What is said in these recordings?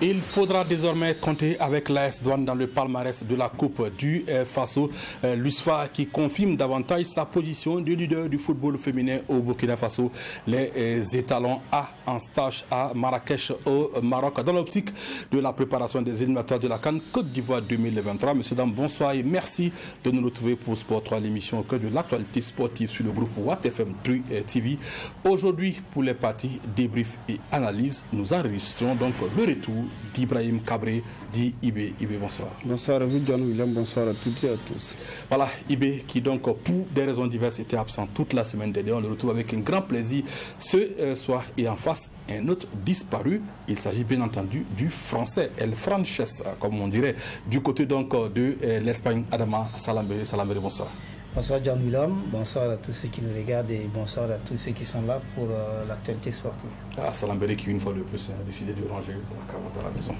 Il faudra désormais compter avec l'AS Douane dans le palmarès de la Coupe du Faso. L'USFA qui confirme davantage sa position de leader du football féminin au Burkina Faso. Les étalons en stage à Marrakech au Maroc dans l'optique de la préparation des éliminatoires de la CAN Côte d'Ivoire 2023. Monsieur, dames, bonsoir et merci de nous retrouver pour Sport 3, l'émission au cœur de l'actualité sportive sur le groupe WattFM 3 TV. Aujourd'hui, pour les parties débrief et analyse, nous enregistrons donc le retour d'Ibrahim Cabré, dit Ibé. Ibé, bonsoir. Bonsoir à vous, John William. Bonsoir à toutes et à tous. Voilà, Ibé qui donc, pour des raisons diverses, était absent toute la semaine dernière. On le retrouve avec un grand plaisir ce soir. Et en face, un autre disparu. Il s'agit bien entendu du français, El Frances, comme on dirait, du côté donc de l'Espagne. Adama Salambere. Salambere, bonsoir. Bonsoir John William, bonsoir à tous ceux qui nous regardent et bonsoir à tous ceux qui sont là pour l'actualité sportive. Salambere qui une fois de plus a décidé de ranger la cravate à la maison.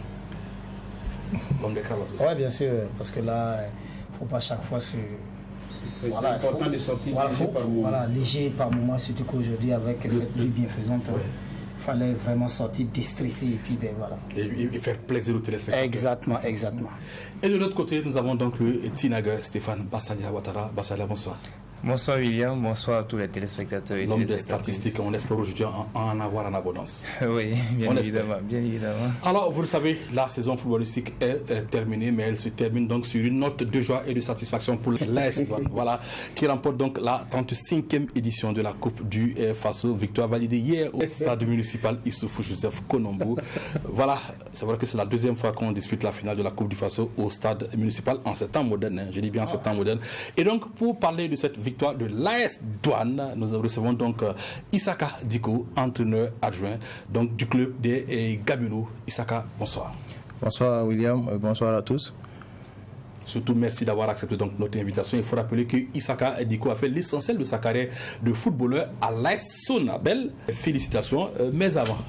Longue cravate aussi. Oui, bien sûr, parce que là, il ne faut pas chaque fois se... C'est important de sortir léger par moment. Voilà, léger par moment, surtout qu'aujourd'hui avec cette pluie bienfaisante, il fallait vraiment sortir déstressé et puis voilà. Et faire plaisir aux téléspectateurs. Exactement. Et de l'autre côté, nous avons donc le Tinaga Stéphane Bassalia Ouattara. Bassalia, bonsoir. Bonsoir William, bonsoir à tous les téléspectateurs. L'homme des statistiques, on espère aujourd'hui en avoir en abondance. Oui, bien évidemment. Alors, vous le savez, la saison footballistique est terminée, mais elle se termine donc sur une note de joie et de satisfaction pour l'AS Douane, voilà, qui remporte donc la 35e édition de la Coupe du Faso. Victoire validée hier au stade municipal Issoufou Joseph Konombo. Voilà, c'est vrai que c'est la deuxième fois qu'on dispute la finale de la Coupe du Faso au stade municipal en ces temps modernes. Je dis bien en ces temps modernes. Et donc, pour parler de cette victoire de l'AS Douane, nous recevons donc Issaka Diko, entraîneur adjoint donc du club des Gabelou. Issaka, bonsoir. Bonsoir William, bonsoir à tous. Surtout, merci d'avoir accepté donc notre invitation. Il faut rappeler que Issaka Diko a fait l'essentiel de sa carrière de footballeur à l'AS Sonabel. Félicitations. Mais avant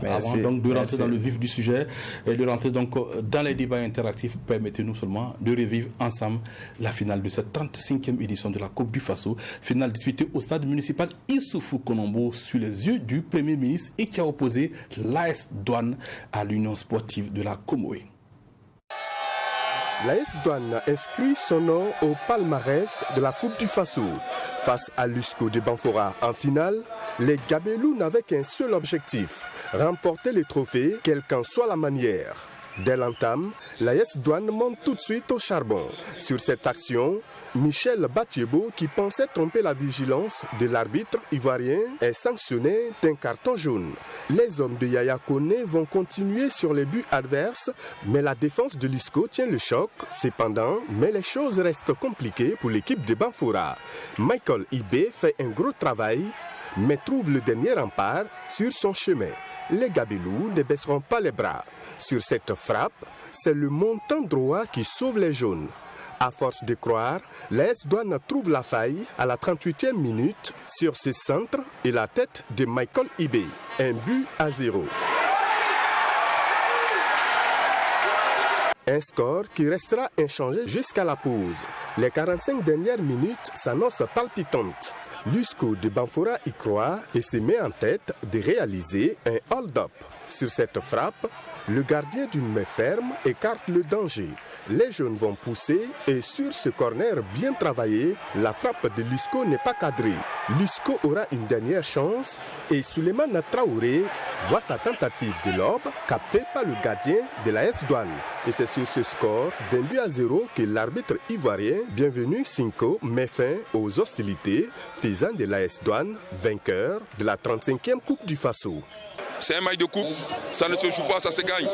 donc de rentrer dans le vif du sujet et de rentrer donc dans les débats interactifs, permettez-nous seulement de revivre ensemble la finale de cette 35e édition de la Coupe du Faso. Finale disputée au stade municipal Issoufou Konombo sous les yeux du Premier ministre et qui a opposé l'AS Douane à l'Union sportive de la Comoé. L'AS Douane inscrit son nom au palmarès de la Coupe du Faso. Face à l'USCO de Banfora en finale, les Gabelous n'avaient qu'un seul objectif, remporter les trophées, quelle qu'en soit la manière. Dès l'entame, l'AS Douane monte tout de suite au charbon. Sur cette action, Michel Batiebo, qui pensait tromper la vigilance de l'arbitre ivoirien, est sanctionné d'un carton jaune. Les hommes de Yaya Kone vont continuer sur les buts adverses, mais la défense de l'USCO tient le choc. Cependant, mais les choses restent compliquées pour l'équipe de Banfora. Michael Ibé fait un gros travail, mais trouve le dernier rempart sur son chemin. Les Gabelous ne baisseront pas les bras. Sur cette frappe, c'est le montant droit qui sauve les jaunes. À force de croire, l'AS Douane trouve la faille à la 38e minute sur ce centre et la tête de Michael Ibé. 1-0. Un score qui restera inchangé jusqu'à la pause. Les 45 dernières minutes s'annoncent palpitantes. L'USCO de Banfora y croit et se met en tête de réaliser un hold-up. Sur cette frappe, le gardien d'une main ferme écarte le danger. Les jeunes vont pousser et sur ce corner bien travaillé, la frappe de l'USCO n'est pas cadrée. L'USCO aura une dernière chance et Souleymane Traoré voit sa tentative de lob captée par le gardien de l'AS Douane. Et c'est sur ce score d'1-0 que l'arbitre ivoirien, bienvenu Cinco, met fin aux hostilités, faisant de l'AS Douane vainqueur de la 35e Coupe du Faso. C'est un match de coupe, ça ne se joue pas, ça se gagne.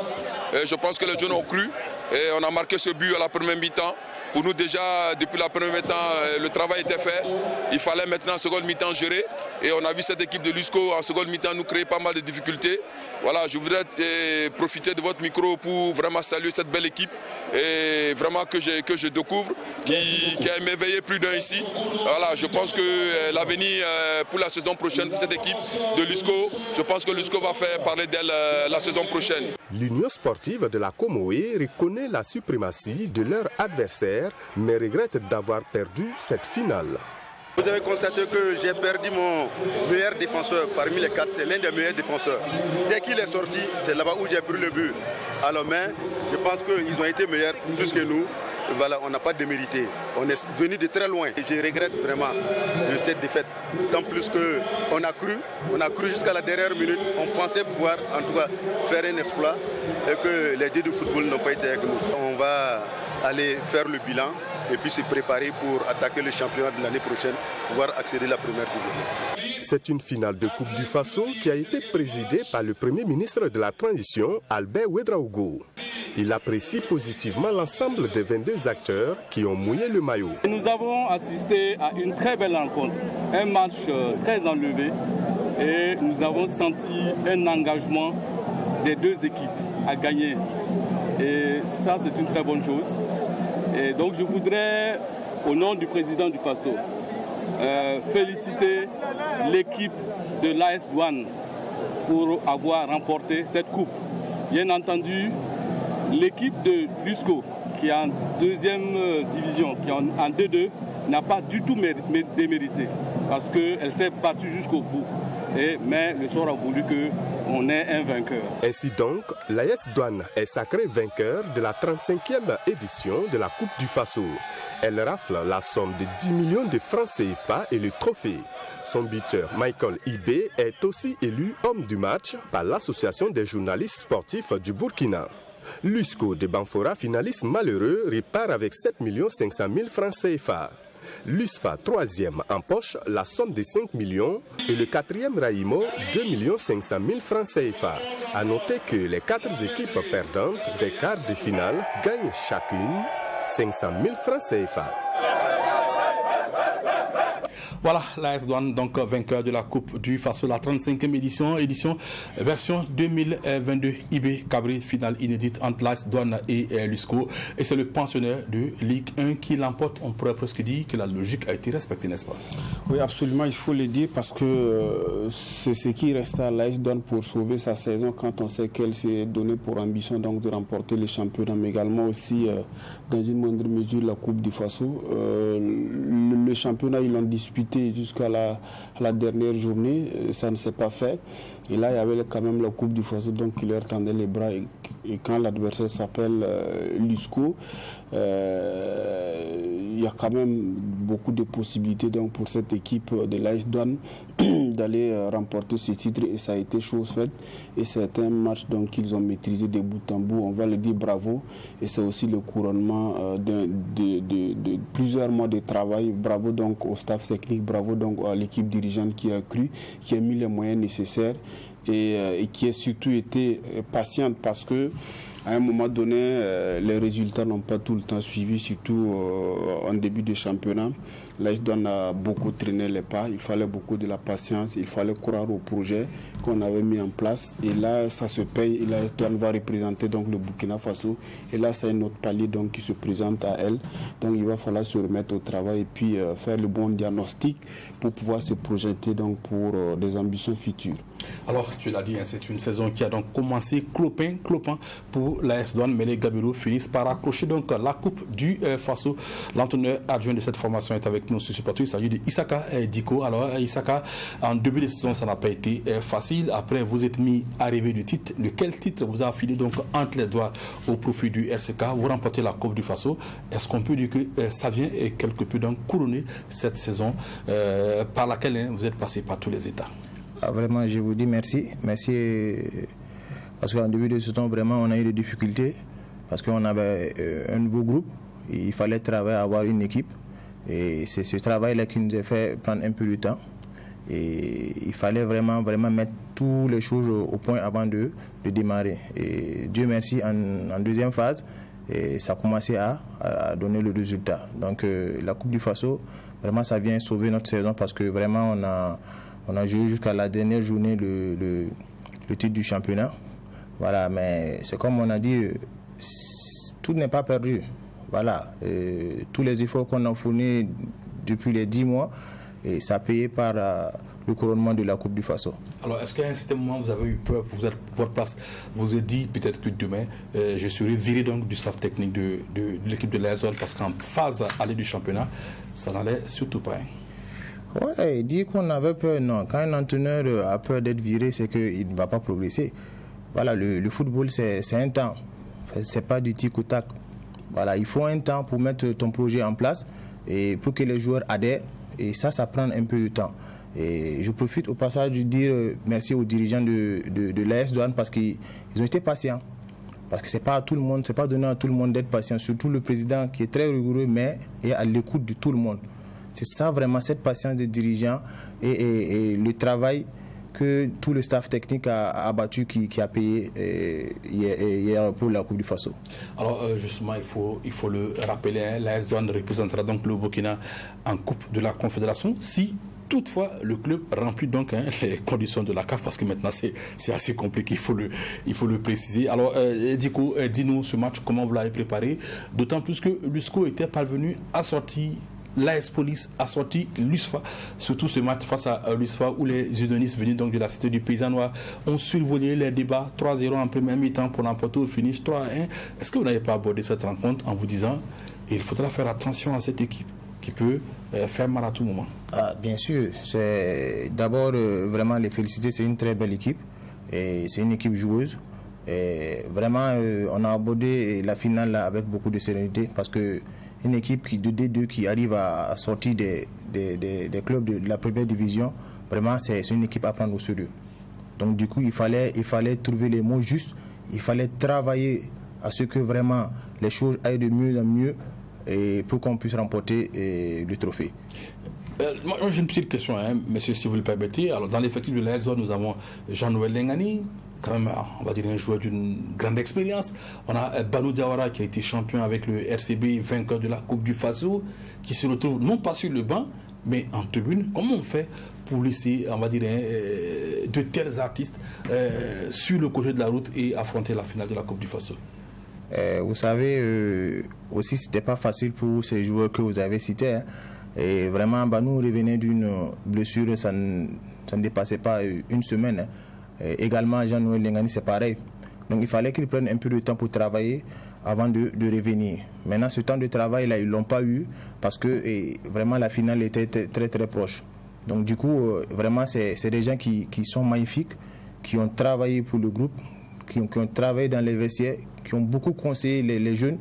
Et je pense que les jeunes ont cru et on a marqué ce but à la première mi-temps. Pour nous déjà, depuis la première mi-temps, le travail était fait. Il fallait maintenant en seconde mi-temps gérer. Et on a vu cette équipe de l'USCO en seconde mi-temps nous créer pas mal de difficultés. Voilà, je voudrais profiter de votre micro pour vraiment saluer cette belle équipe et vraiment que je découvre, qui a émerveillé plus d'un ici. Voilà, je pense que l'avenir pour la saison prochaine pour cette équipe de l'USCO, je pense que l'USCO va faire parler d'elle la saison prochaine. L'Union sportive de la Comoé reconnaît la suprématie de leur adversaire, mais regrette d'avoir perdu cette finale. Vous avez constaté que j'ai perdu mon meilleur défenseur parmi les quatre, c'est l'un des meilleurs défenseurs. Dès qu'il est sorti, c'est là-bas où j'ai pris le but. à la main. Je pense qu'ils ont été meilleurs plus que nous. Voilà, on n'a pas démérité. On est venu de très loin. Et je regrette vraiment de cette défaite. Tant plus qu'on a cru jusqu'à la dernière minute. On pensait pouvoir en tout cas faire un exploit et que les dieux du football n'ont pas été avec nous. On va aller faire le bilan et puis se préparer pour attaquer le championnat de l'année prochaine, pouvoir accéder à la première division. C'est une finale de Coupe du Faso qui a été présidée par le Premier ministre de la Transition, Albert Ouedraogo. Il apprécie positivement l'ensemble des 22 acteurs qui ont mouillé le maillot. Nous avons assisté à une très belle rencontre, un match très enlevé et nous avons senti un engagement des deux équipes à gagner. Et ça, c'est une très bonne chose. Et donc je voudrais, au nom du président du Faso, féliciter l'équipe de l'AS Douanes pour avoir remporté cette coupe. Bien entendu, l'équipe de Lusco, qui est en deuxième division, qui est en 2-2, n'a pas du tout démérité parce qu'elle s'est battue jusqu'au bout. Mais le sort a voulu qu'on ait un vainqueur. Ainsi donc, l'AS Douanes est sacré vainqueur de la 35e édition de la Coupe du Faso. Elle rafle la somme de 10 millions de francs CFA et le trophée. Son buteur, Michael Ibé, est aussi élu homme du match par l'Association des journalistes sportifs du Burkina. Lusco de Banfora, finaliste malheureux, repart avec 7 500 000 francs CFA. L'USFA, troisième, empoche la somme de 5 millions et le quatrième Raïmo, 2 500 000 francs CFA. A noter que les 4 équipes perdantes des quarts de finale gagnent chacune 500 000 francs CFA. Voilà, l'AS Douanes, donc vainqueur de la Coupe du Faso, la 35e édition version 2022. IB Cabri, finale inédite entre l'AS Douanes et Lusco. Et c'est le pensionnaire de Ligue 1 qui l'emporte. On pourrait presque dire que la logique a été respectée, n'est-ce pas? Oui, absolument, il faut le dire parce que c'est ce qui reste à l'AS Douanes pour sauver sa saison quand on sait qu'elle s'est donnée pour ambition donc, de remporter le championnat, mais également aussi dans une moindre mesure la Coupe du Faso. Le championnat, ils l'ont disputé jusqu'à la dernière journée, ça ne s'est pas fait. Et là, il y avait quand même la Coupe du Faso donc, qui leur tendait les bras. Et quand l'adversaire s'appelle Lusco, il y a quand même beaucoup de possibilités donc, pour cette équipe de l'AS Douanes d'aller remporter ce titre. Et ça a été chose faite. Et c'est un match qu'ils ont maîtrisé de bout en bout. On va le dire bravo. Et c'est aussi le couronnement de plusieurs mois de travail. Bravo donc au staff technique, bravo donc à l'équipe dirigeante qui a cru, qui a mis les moyens nécessaires et qui a surtout été patiente parce que à un moment donné, les résultats n'ont pas tout le temps suivi, surtout en début de championnat. L'AS Douanes a beaucoup traîné les pas, il fallait beaucoup de la patience, il fallait croire au projet qu'on avait mis en place. Et là, ça se paye, et l'AS Douanes va représenter donc, le Burkina Faso. Et là, c'est un autre palier donc, qui se présente à elle. Donc il va falloir se remettre au travail et puis faire le bon diagnostic pour pouvoir se projeter donc, pour des ambitions futures. Alors, tu l'as dit, hein, c'est une saison qui a donc commencé clopin pour l'AS Douanes, mais les Gabelous finissent par accrocher donc la Coupe du Faso. L'entraîneur adjoint de cette formation est avec nous sur ce plateau. Il s'agit de Issaka Diko. Alors, Issaka, en début de saison, ça n'a pas été facile. Après, vous êtes mis à rêver du titre. Lequel titre vous a filé donc entre les doigts au profit du RCK? Vous remportez la Coupe du Faso. Est-ce qu'on peut dire que ça vient quelque peu donc couronner cette saison par laquelle vous êtes passé par tous les états? Ah, vraiment, je vous dis merci. Merci parce qu'en début de saison, vraiment, on a eu des difficultés parce qu'on avait un nouveau groupe. Il fallait travailler, avoir une équipe. Et c'est ce travail-là qui nous a fait prendre un peu de temps. Et il fallait vraiment mettre toutes les choses au point avant de démarrer. Et Dieu merci, en deuxième phase, et ça a commencé à donner le résultat. Donc la Coupe du Faso, vraiment, ça vient sauver notre saison parce que vraiment, on a joué jusqu'à la dernière journée le titre du championnat. Voilà, mais c'est comme on a dit, tout n'est pas perdu. Voilà, tous les efforts qu'on a fournis depuis les 10 mois, et ça a payé par le couronnement de la Coupe du Faso. Alors, est-ce qu'à un certain moment, vous avez eu peur pour votre place? Vous vous êtes dit peut-être que demain, je serai viré donc du staff technique de l'équipe de l'AS Douanes parce qu'en phase aller du championnat, ça n'allait surtout pas. Ouais, dire qu'on avait peur, non. Quand un entraîneur a peur d'être viré, c'est qu'il ne va pas progresser. Voilà, le football, c'est un temps. C'est pas du tic au tac. Voilà, il faut un temps pour mettre ton projet en place et pour que les joueurs adhèrent. Et ça prend un peu de temps. Et je profite au passage de dire merci aux dirigeants de l'AS Douanes parce qu'ils ont été patients. Parce que c'est pas à tout le monde, c'est pas donné à tout le monde d'être patient. Surtout le président qui est très rigoureux, mais est à l'écoute de tout le monde. C'est ça vraiment, cette patience des dirigeants et le travail que tout le staff technique a abattu, qui a payé hier pour la Coupe du Faso. Alors justement, il faut le rappeler, l'AS Douanes représentera donc le Burkina en Coupe de la Confédération si toutefois le club remplit donc les conditions de la CAF, parce que maintenant c'est assez compliqué, il faut le préciser. Alors Diko, dis-nous ce match, comment vous l'avez préparé, d'autant plus que l'USCO était parvenu à sortir l'AS Police, a sorti l'USFA, surtout ce match face à l'USFA où les Udonis venus donc de la cité du Paysan Noir ont survolé les débats 3-0 en première mi-temps pour l'emporter au finish 3-1. Est-ce que vous n'avez pas abordé cette rencontre en vous disant il faudra faire attention à cette équipe qui peut faire mal à tout moment? Bien sûr, c'est d'abord vraiment les féliciter, c'est une très belle équipe et c'est une équipe joueuse. Et vraiment, on a abordé la finale là, avec beaucoup de sérénité parce que une équipe de D2 qui arrive à sortir des clubs de la première division, vraiment c'est une équipe à prendre au sérieux. Donc du coup, il fallait trouver les mots justes, il fallait travailler à ce que vraiment les choses aillent de mieux en mieux et pour qu'on puisse remporter le trophée. Moi j'ai une petite question, monsieur, si vous le permettez. Alors dans l'effectif de l'AS Douanes, nous avons Jean-Noël Lengani, quand même, on va dire un joueur d'une grande expérience. On a Banou Diawara qui a été champion avec le RCB, vainqueur de la Coupe du Faso, qui se retrouve non pas sur le banc, mais en tribune. Comment on fait pour laisser, on va dire, de tels artistes sur le côté de la route et affronter la finale de la Coupe du Faso? Vous savez, aussi, c'était pas facile pour ces joueurs que vous avez cités. Et vraiment, Banou revenait d'une blessure, ça ne dépassait pas une semaine. Également, Jean-Noël Lengani, c'est pareil. Donc, il fallait qu'ils prennent un peu de temps pour travailler avant de revenir. Maintenant, ce temps de travail, là, ils ne l'ont pas eu parce que vraiment, la finale était très, très proche. Donc, du coup, vraiment, c'est des gens qui sont magnifiques, qui ont travaillé pour le groupe, qui ont travaillé dans les vestiaires, qui ont beaucoup conseillé les jeunes.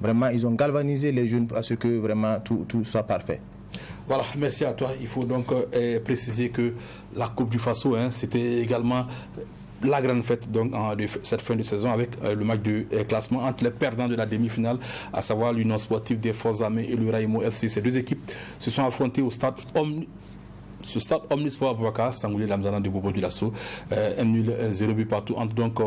Vraiment, ils ont galvanisé les jeunes à ce que vraiment tout soit parfait. Voilà, merci à toi. Il faut donc préciser que la Coupe du Faso, c'était également la grande fête donc, de cette fin de saison avec le match de classement entre les perdants de la demi-finale, à savoir l'Union sportive des Forces armées et le Raimo FC. Ces deux équipes se sont affrontées au stade Omnisport Abouaka, Sangoulé Lamzana de Bobo du Lasso, 0 but partout entre donc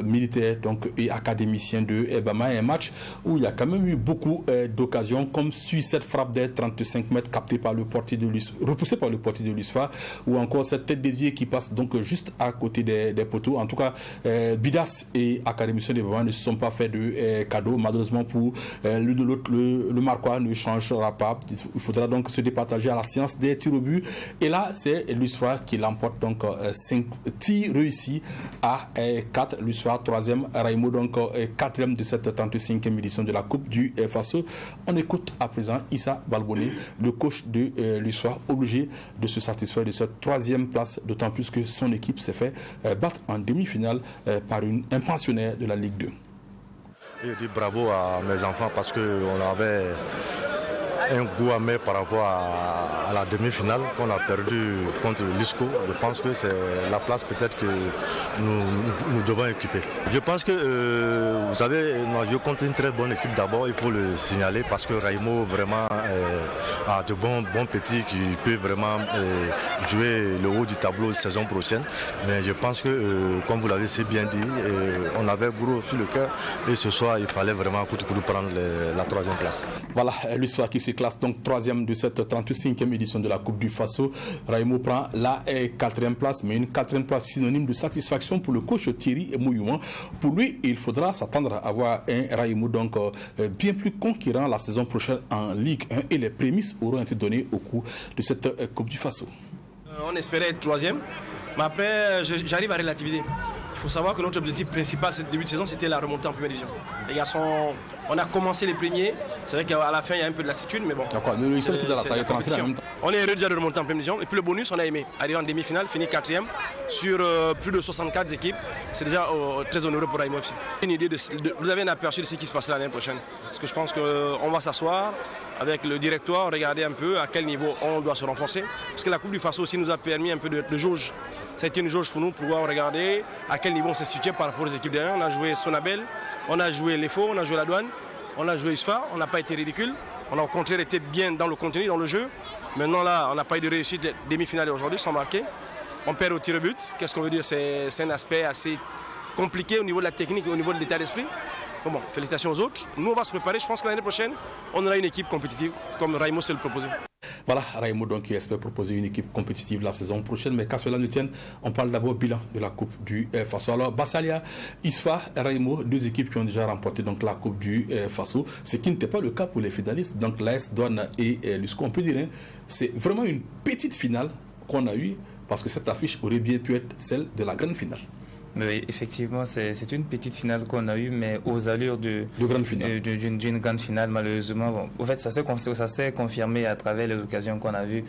militaires et académiciens de Ebama. Un match où il y a quand même eu beaucoup d'occasions, comme sur cette frappe des 35 mètres captée par le portier de l'USFA, repoussée par le portier de l'USFA, ou encore cette tête déviée qui passe donc juste à côté des poteaux. En tout cas, Bidas et académiciens de Ebama ne se sont pas fait de cadeaux. Malheureusement pour l'une de l'autre, le Marquois ne changera pas. Il faudra donc se départager à la séance des tirs au but. Et là, c'est l'USFA qui l'emporte donc 5 tirs réussis à 4. L'USFA 3e, Raimo donc 4e de cette 35e édition de la Coupe du Faso. On écoute à présent Issa Balboni, le coach de l'USFA, obligé de se satisfaire de cette 3e place, d'autant plus que son équipe s'est fait battre en demi-finale par un pensionnaire de la Ligue 2. Je dis bravo à mes enfants parce qu'on avait un goût amer par rapport à la demi-finale qu'on a perdu contre l'USCO. Je pense que c'est la place peut-être que nous devons occuper. Je pense que, vous savez, je compte une très bonne équipe d'abord, il faut le signaler parce que Raimo vraiment a de bons petits qui peuvent vraiment jouer le haut du tableau saison prochaine. Mais je pense que, comme vous l'avez si bien dit, on avait gros sur le cœur et ce soir il fallait vraiment coup de coude prendre la 3e place. Voilà, l'USFA qui se classe donc 3e de cette 35e édition de la Coupe du Faso. Raimo prend la 4e place, mais une 4e place synonyme de satisfaction pour le coach Thierry Mouyouan. Pour lui, il faudra s'attendre à avoir un Raimo donc bien plus conquérant la saison prochaine en Ligue 1 et les prémices auront été données au cours de cette Coupe du Faso. On espérait être 3e, mais après j'arrive à relativiser. Il faut savoir que notre objectif principal ce début de saison, c'était la remontée en première division. Les garçons, on a commencé les premiers. C'est vrai qu'à la fin, il y a un peu de lassitude, mais bon. D'accord, on est heureux déjà de remonter en première division. Et puis le bonus, on a aimé. Arriver en demi-finale, finir 4e sur plus de 64 équipes. C'est déjà très honoreux pour Raimo FC. Une idée vous avez un aperçu de ce qui se passera l'année prochaine. Parce que je pense qu'on va s'asseoir avec le directoire, regarder un peu à quel niveau on doit se renforcer. Parce que la Coupe du Faso aussi nous a permis un peu de jauge. Ça a été une jauge pour nous pour pouvoir regarder à quel niveau on s'est situé par rapport aux équipes derrière. On a joué Sonabel, on a joué l'EFO, on a joué la Douane, on a joué USFA, on n'a pas été ridicule. On a au contraire été bien dans le contenu, dans le jeu. Maintenant là, on n'a pas eu de réussite demi-finale aujourd'hui sans marquer. On perd au tir au but. Qu'est-ce qu'on veut dire? C'est un aspect assez compliqué au niveau de la technique et au niveau de l'état d'esprit. Bon, félicitations aux autres. Nous, on va se préparer. Je pense que l'année prochaine, on aura une équipe compétitive, comme Raimo s'est le proposé. Voilà, Raimo donc qui espère proposer une équipe compétitive la saison prochaine. Mais qu'à cela ne tienne, on parle d'abord bilan de la Coupe du Faso. Alors, Bassalia, ISFA, Raimo, deux équipes qui ont déjà remporté donc, la Coupe du Faso, ce qui n'était pas le cas pour les finalistes. Donc, l'AS Douane et Lusco, on peut dire, hein, c'est vraiment une petite finale qu'on a eue parce que cette affiche aurait bien pu être celle de la grande finale. Oui, effectivement, c'est une petite finale qu'on a eue, mais aux allures d'une grande finale, malheureusement. Bon, en fait, ça s'est confirmé à travers les occasions qu'on a vues,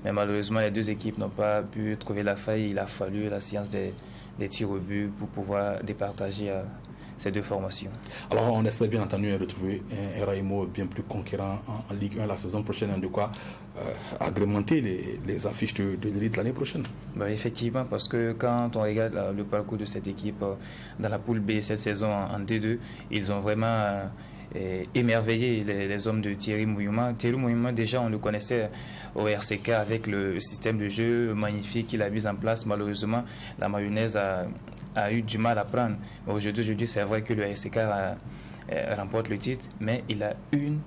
mais malheureusement, les deux équipes n'ont pas pu trouver la faille. Il a fallu la science des tirs au but pour pouvoir départager ces deux formations. Alors, on espère bien entendu retrouver un Raimo bien plus conquérant en Ligue 1 la saison prochaine, de quoi agrémenter les affiches de l'élite l'année prochaine. Bah, effectivement, parce que quand on regarde le parcours de cette équipe dans la poule B cette saison en D2, ils ont vraiment émerveillé les hommes de Thierry Mouyouma. Thierry Mouyouma, déjà, on le connaissait au RCK avec le système de jeu magnifique qu'il a mis en place. Malheureusement, la mayonnaise a eu du mal à prendre. Aujourd'hui, c'est vrai que le RCK remporte le titre, mais il a une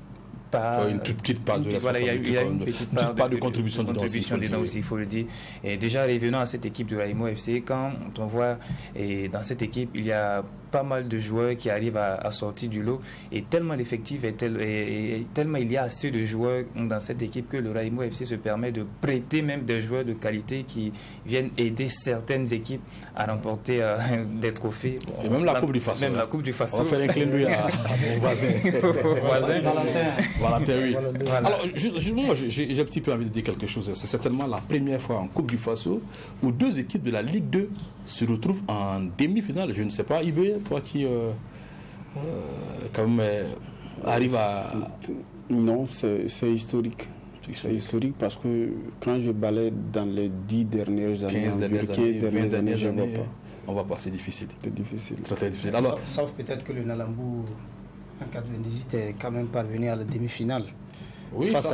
toute petite part de responsabilité. Il y a une petite part de contribution dedans aussi, il faut le dire. Et déjà, revenant à cette équipe de Raimo FC, quand on voit dans cette équipe, il y a pas mal de joueurs qui arrivent à sortir du lot, et tellement l'effectif et tellement il y a assez de joueurs dans cette équipe que le Raimo FC se permet de prêter même des joueurs de qualité qui viennent aider certaines équipes à remporter des trophées. Et même la Coupe du Faso. Même la Coupe du Faso. On va faire un clin d'œil à mon voisin. Valentin, oui. Voilà. Alors, moi, j'ai un petit peu envie de dire quelque chose. C'est certainement la première fois en Coupe du Faso où deux équipes de la Ligue 2 se retrouvent en demi-finale. Je ne sais pas, Ibé, toi qui quand même arrive à... Non, c'est historique. C'est historique parce que quand je balaye dans les 10 dernières années, 15 dernières années, je ne vois pas. On va pas, c'est difficile. C'est difficile. Très, très difficile. Alors, sauf peut-être que le Nalambu en 98 est quand même parvenu à la demi-finale. Oui, face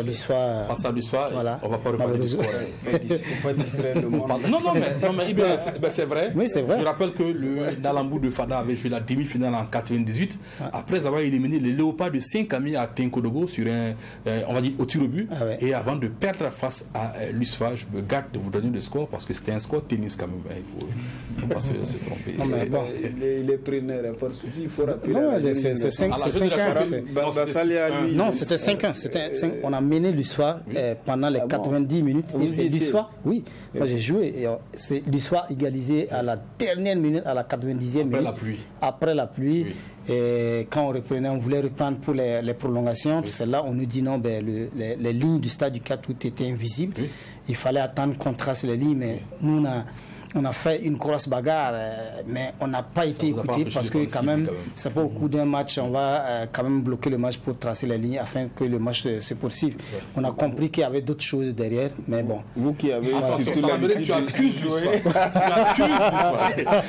à l'USFA, voilà. On ne va pas reparler du score. Il ne faut pas distraire le monde. Non, mais c'est vrai. Oui, c'est vrai. Je rappelle que le Nalambu de Fada avait joué la demi-finale en 98, après avoir éliminé les Léopards de Saint-Camille à Tinkodogo sur on va dire, au tir au but, et avant de perdre face à l'USFA. Je me garde de vous donner le score parce que c'était un score tennis quand même. Il ne faut pas se tromper. Non, mais bon, les preneurs, il faut rappeler. Non, c'est 5 ans. Non, c'était 5 ans. On a mené l'USFA pendant les 90 minutes. Et c'est l'USFA, oui, moi j'ai joué. C'est l'USFA égalisé à la dernière minute, à la 90e minute. Après la pluie. Oui. Et quand on reprenait, on voulait reprendre pour les prolongations. Oui. C'est là on nous dit non, les lignes du stade du 4 août étaient invisibles. Oui. Il fallait attendre qu'on trace les lignes, mais nous on a fait une grosse bagarre, mais on n'a pas été écouté parce que quand même, c'est pas au coup d'un match, on va quand même bloquer le match pour tracer les lignes afin que le match se poursuive. Ouais. On a compris qu'il y avait d'autres choses derrière, mais bon. Vous qui avez... Attention, tu accuses l'USFA.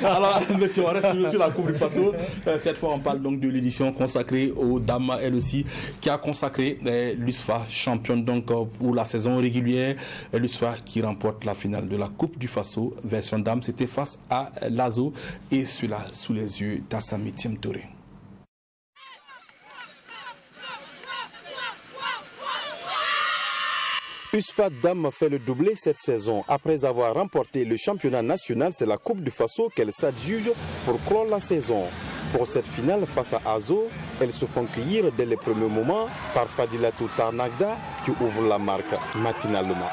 Alors, monsieur, on reste sur la Coupe du Faso. Cette fois, on parle donc de l'édition consacrée aux dames, elle aussi, qui a consacré l'USFA championne donc pour la saison régulière. L'USFA qui remporte la finale de la Coupe du Faso, version dame, c'était face à Lazo et cela sous les yeux d'Assami Touré. USFA Dame fait le doublé cette saison. Après avoir remporté le championnat national, c'est la Coupe du Faso qu'elle s'adjuge pour clore la saison. Pour cette finale face à Azo, elles se font cueillir dès les premiers moments par Fadilatou Tarnagda qui ouvre la marque matinalement.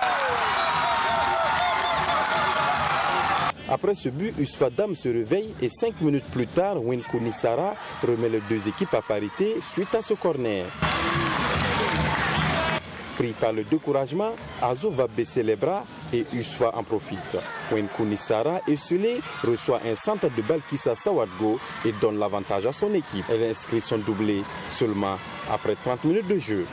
Après ce but, USFA Dam se réveille et 5 minutes plus tard, Winko Nissara remet les deux équipes à parité suite à ce corner. Pris par le découragement, Azo va baisser les bras et USFA en profite. Winko Nissara, esselé, reçoit un centre de Balkissa Sawadgo et donne l'avantage à son équipe. Elle inscrit son doublé seulement après 30 minutes de jeu.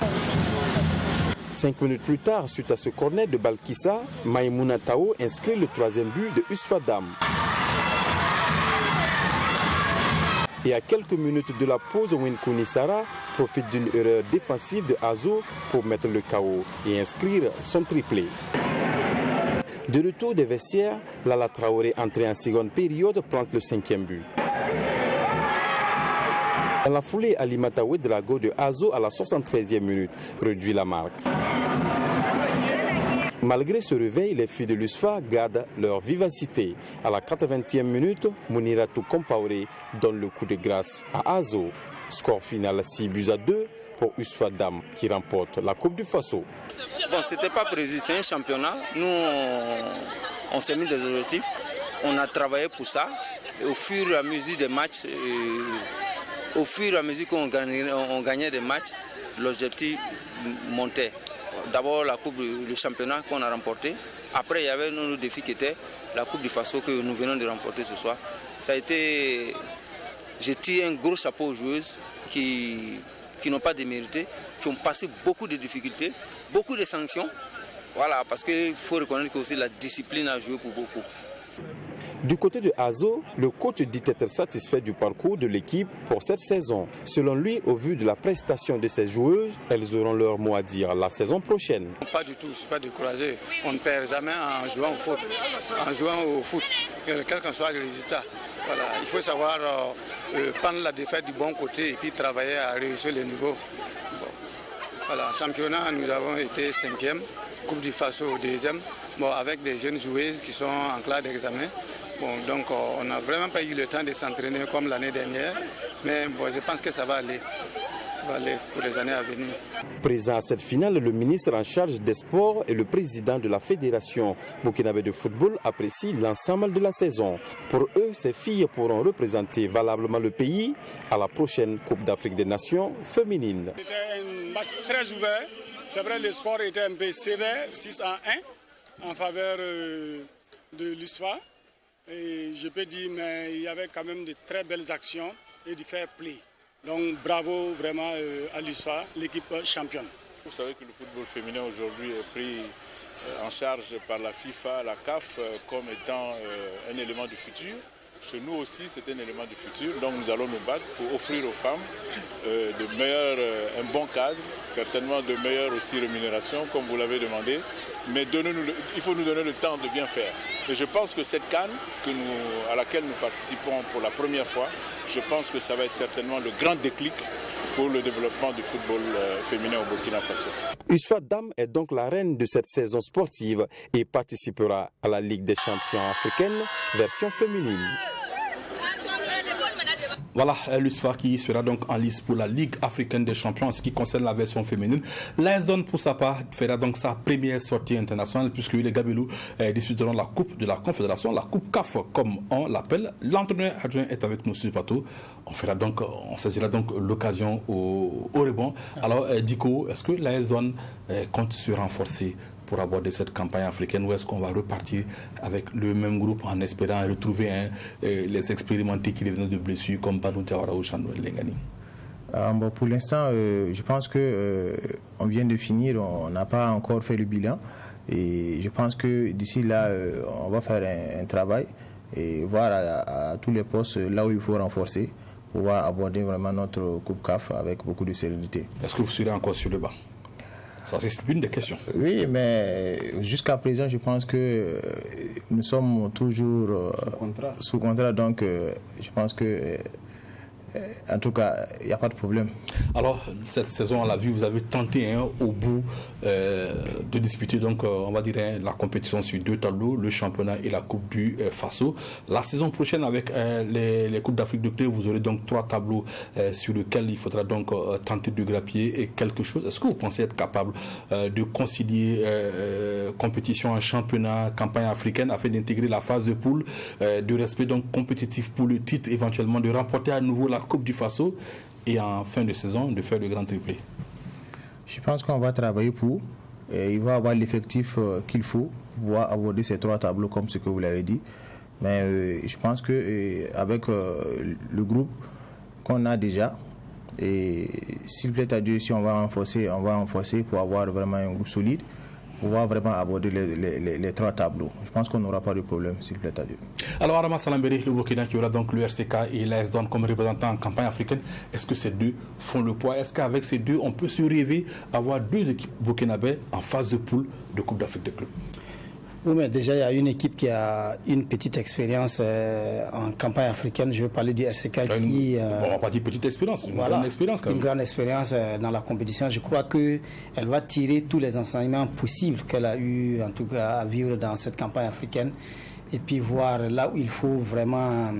5 minutes plus tard, suite à ce corner de Balkissa, Maïmouna Tao inscrit le troisième but de USFA Dam. Et à quelques minutes de la pause, Winko Nissara profite d'une erreur défensive de Azo pour mettre le KO et inscrire son triplé. De retour des vestiaires, Lala Traoré, entré en seconde période, plante le 5e but. Dans la foulée, Ali Matawe Drago de Azo à la 73e minute réduit la marque. Malgré ce réveil, les filles de l'USFA gardent leur vivacité. À la 80e minute, Mouniratou Compaoré donne le coup de grâce à Azo. Score final 6-2 pour USFA Dam qui remporte la Coupe du Faso. Bon, c'était pas prévu, c'est un championnat. Nous, on s'est mis des objectifs. On a travaillé pour ça. Et au fur et à mesure des matchs, au fur et à mesure qu'on gagnait des matchs, l'objectif montait. D'abord la coupe, le championnat qu'on a remporté. Après, il y avait nos défis qui étaient la Coupe du Faso que nous venons de remporter ce soir. Ça a été... J'ai tiré un gros chapeau aux joueuses qui n'ont pas démérité, qui ont passé beaucoup de difficultés, beaucoup de sanctions. Voilà, parce qu'il faut reconnaître que aussi la discipline a joué pour beaucoup. Du côté de Azo, le coach dit être satisfait du parcours de l'équipe pour cette saison. Selon lui, au vu de la prestation de ses joueuses, elles auront leur mot à dire la saison prochaine. Pas du tout, je ne suis pas découragé. On ne perd jamais en jouant au foot, quel qu'en soit le résultat. Voilà, il faut savoir prendre la défaite du bon côté et puis travailler à réussir les niveaux. Bon. Voilà, championnat, nous avons été 5e, Coupe du Faso 2e, bon, avec des jeunes joueuses qui sont en classe d'examen. Bon, donc on n'a vraiment pas eu le temps de s'entraîner comme l'année dernière, mais bon, je pense que ça va aller pour les années à venir. Présent à cette finale, le ministre en charge des sports et le président de la Fédération burkinabé de football apprécient l'ensemble de la saison. Pour eux, ces filles pourront représenter valablement le pays à la prochaine Coupe d'Afrique des Nations féminine. C'était un match très ouvert. C'est vrai, le score était un peu sévère, 6-1 en faveur de l'USFA. Et je peux dire, mais il y avait quand même de très belles actions et du fair play. Donc bravo vraiment à l'USFA, l'équipe championne. Vous savez que le football féminin aujourd'hui est pris en charge par la FIFA, la CAF, comme étant un élément du futur. Chez nous aussi, c'est un élément du futur. Donc nous allons nous battre pour offrir aux femmes un bon cadre, certainement de meilleures aussi rémunérations, comme vous l'avez demandé. Mais il faut nous donner le temps de bien faire. Et je pense que cette CAN à laquelle nous participons pour la première fois, je pense que ça va être certainement le grand déclic pour le développement du football féminin au Burkina Faso. USFA Dam est donc la reine de cette saison sportive et participera à la Ligue des champions africaine version féminine. Voilà, l'USFA qui sera donc en lice pour la Ligue africaine des champions en ce qui concerne la version féminine. L'AS Douanes, pour sa part, fera donc sa première sortie internationale puisque les Gabelous disputeront la Coupe de la Confédération, la Coupe CAF comme on l'appelle. L'entraîneur adjoint est avec nous sur le plateau. On saisira donc l'occasion au rebond. Alors, Diko, est-ce que l'AS Douanes compte se renforcer pour aborder cette campagne africaine, ou est-ce qu'on va repartir avec le même groupe en espérant retrouver les expérimentés qui reviennent de blessures comme Banu Diawara ou Chandouel Lengani? Pour l'instant, je pense qu'on vient de finir, on n'a pas encore fait le bilan. Et je pense que d'ici là, on va faire un travail et voir à tous les postes là où il faut renforcer pour pouvoir aborder vraiment notre Coupe CAF avec beaucoup de sérénité. Est-ce que vous serez encore sur le banc? Ça, c'est une des questions. Oui, mais jusqu'à présent, je pense que nous sommes toujours sous contrat. Donc, je pense que En tout cas, il n'y a pas de problème. Alors, cette saison, on l'a vu, vous avez tenté au bout de disputer, donc, on va dire, la compétition sur 2 tableaux, le championnat et la Coupe du Faso. La saison prochaine, avec les Coupes d'Afrique de club, vous aurez donc 3 tableaux sur lesquels il faudra donc tenter de grappiller quelque chose. Est-ce que vous pensez être capable de concilier compétition en championnat, campagne africaine, afin d'intégrer la phase de poule, de respect donc compétitif pour le titre, éventuellement de remporter à nouveau la Coupe du Faso et en fin de saison de faire le grand triplé? Je pense qu'on va travailler pour. Il va avoir l'effectif qu'il faut pour pouvoir aborder ces 3 tableaux comme ce que vous l'avez dit. Mais je pense qu'avec le groupe qu'on a déjà, et s'il plaît à Dieu, si on va renforcer pour avoir vraiment un groupe solide, pouvoir vraiment aborder les 3 tableaux. Je pense qu'on n'aura pas de problème, s'il plaît à Dieu. Alors, Adama Salambéré, le Burkina qui aura donc le RCK et l'AS Douanes comme représentants en campagne africaine, est-ce que ces 2 font le poids? Est-ce qu'avec ces 2, on peut se rêver avoir 2 équipes burkinabées en phase de poule de Coupe d'Afrique des clubs? Oui, mais déjà, il y a une équipe qui a une petite expérience en campagne africaine. Je veux parler du RCK qui... on va pas dire petite expérience, une grande expérience quand même. Une grande expérience dans la compétition. Je crois qu'elle va tirer tous les enseignements possibles qu'elle a eu, en tout cas, à vivre dans cette campagne africaine. Et puis voir là où il faut vraiment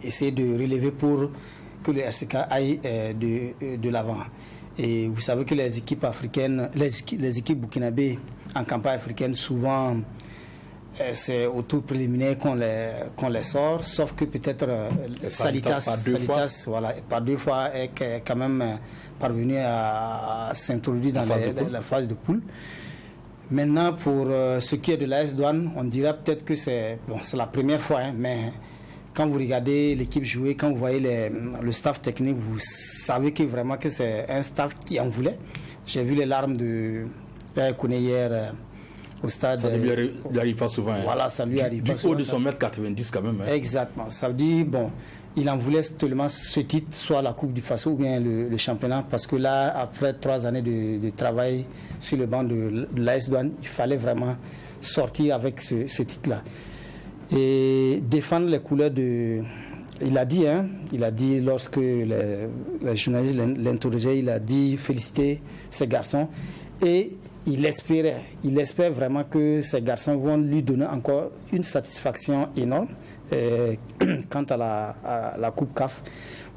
essayer de relever pour que le RCK aille de l'avant. Et vous savez que les équipes africaines, les équipes burkinabées en campagne africaine, souvent c'est au tour préliminaire qu'on les sort, sauf que peut-être Salitas par 2 fois est quand même parvenu à s'introduire dans la phase de poule. Maintenant, pour ce qui est de l'AS Douanes, on dirait peut-être que c'est la première fois, mais quand vous regardez l'équipe jouer, quand vous voyez le staff technique, vous savez que vraiment que c'est un staff qui en voulait. J'ai vu les larmes de Père Kouné hier au stade. Ça ne lui arrive pas souvent. Voilà, ça lui arrive pas souvent. Du haut de son mètre 90 quand même. Exactement. Ça veut dire, il en voulait tellement ce titre, soit la Coupe du Faso ou bien le championnat, parce que là, après 3 années de travail sur le banc de l'AS Douanes, il fallait vraiment sortir avec ce titre-là. Et défendre les couleurs de... Il a dit lorsque les journalistes l'interrogeaient, il a dit féliciter ces garçons et il espère vraiment que ces garçons vont lui donner encore une satisfaction énorme quant à la Coupe CAF.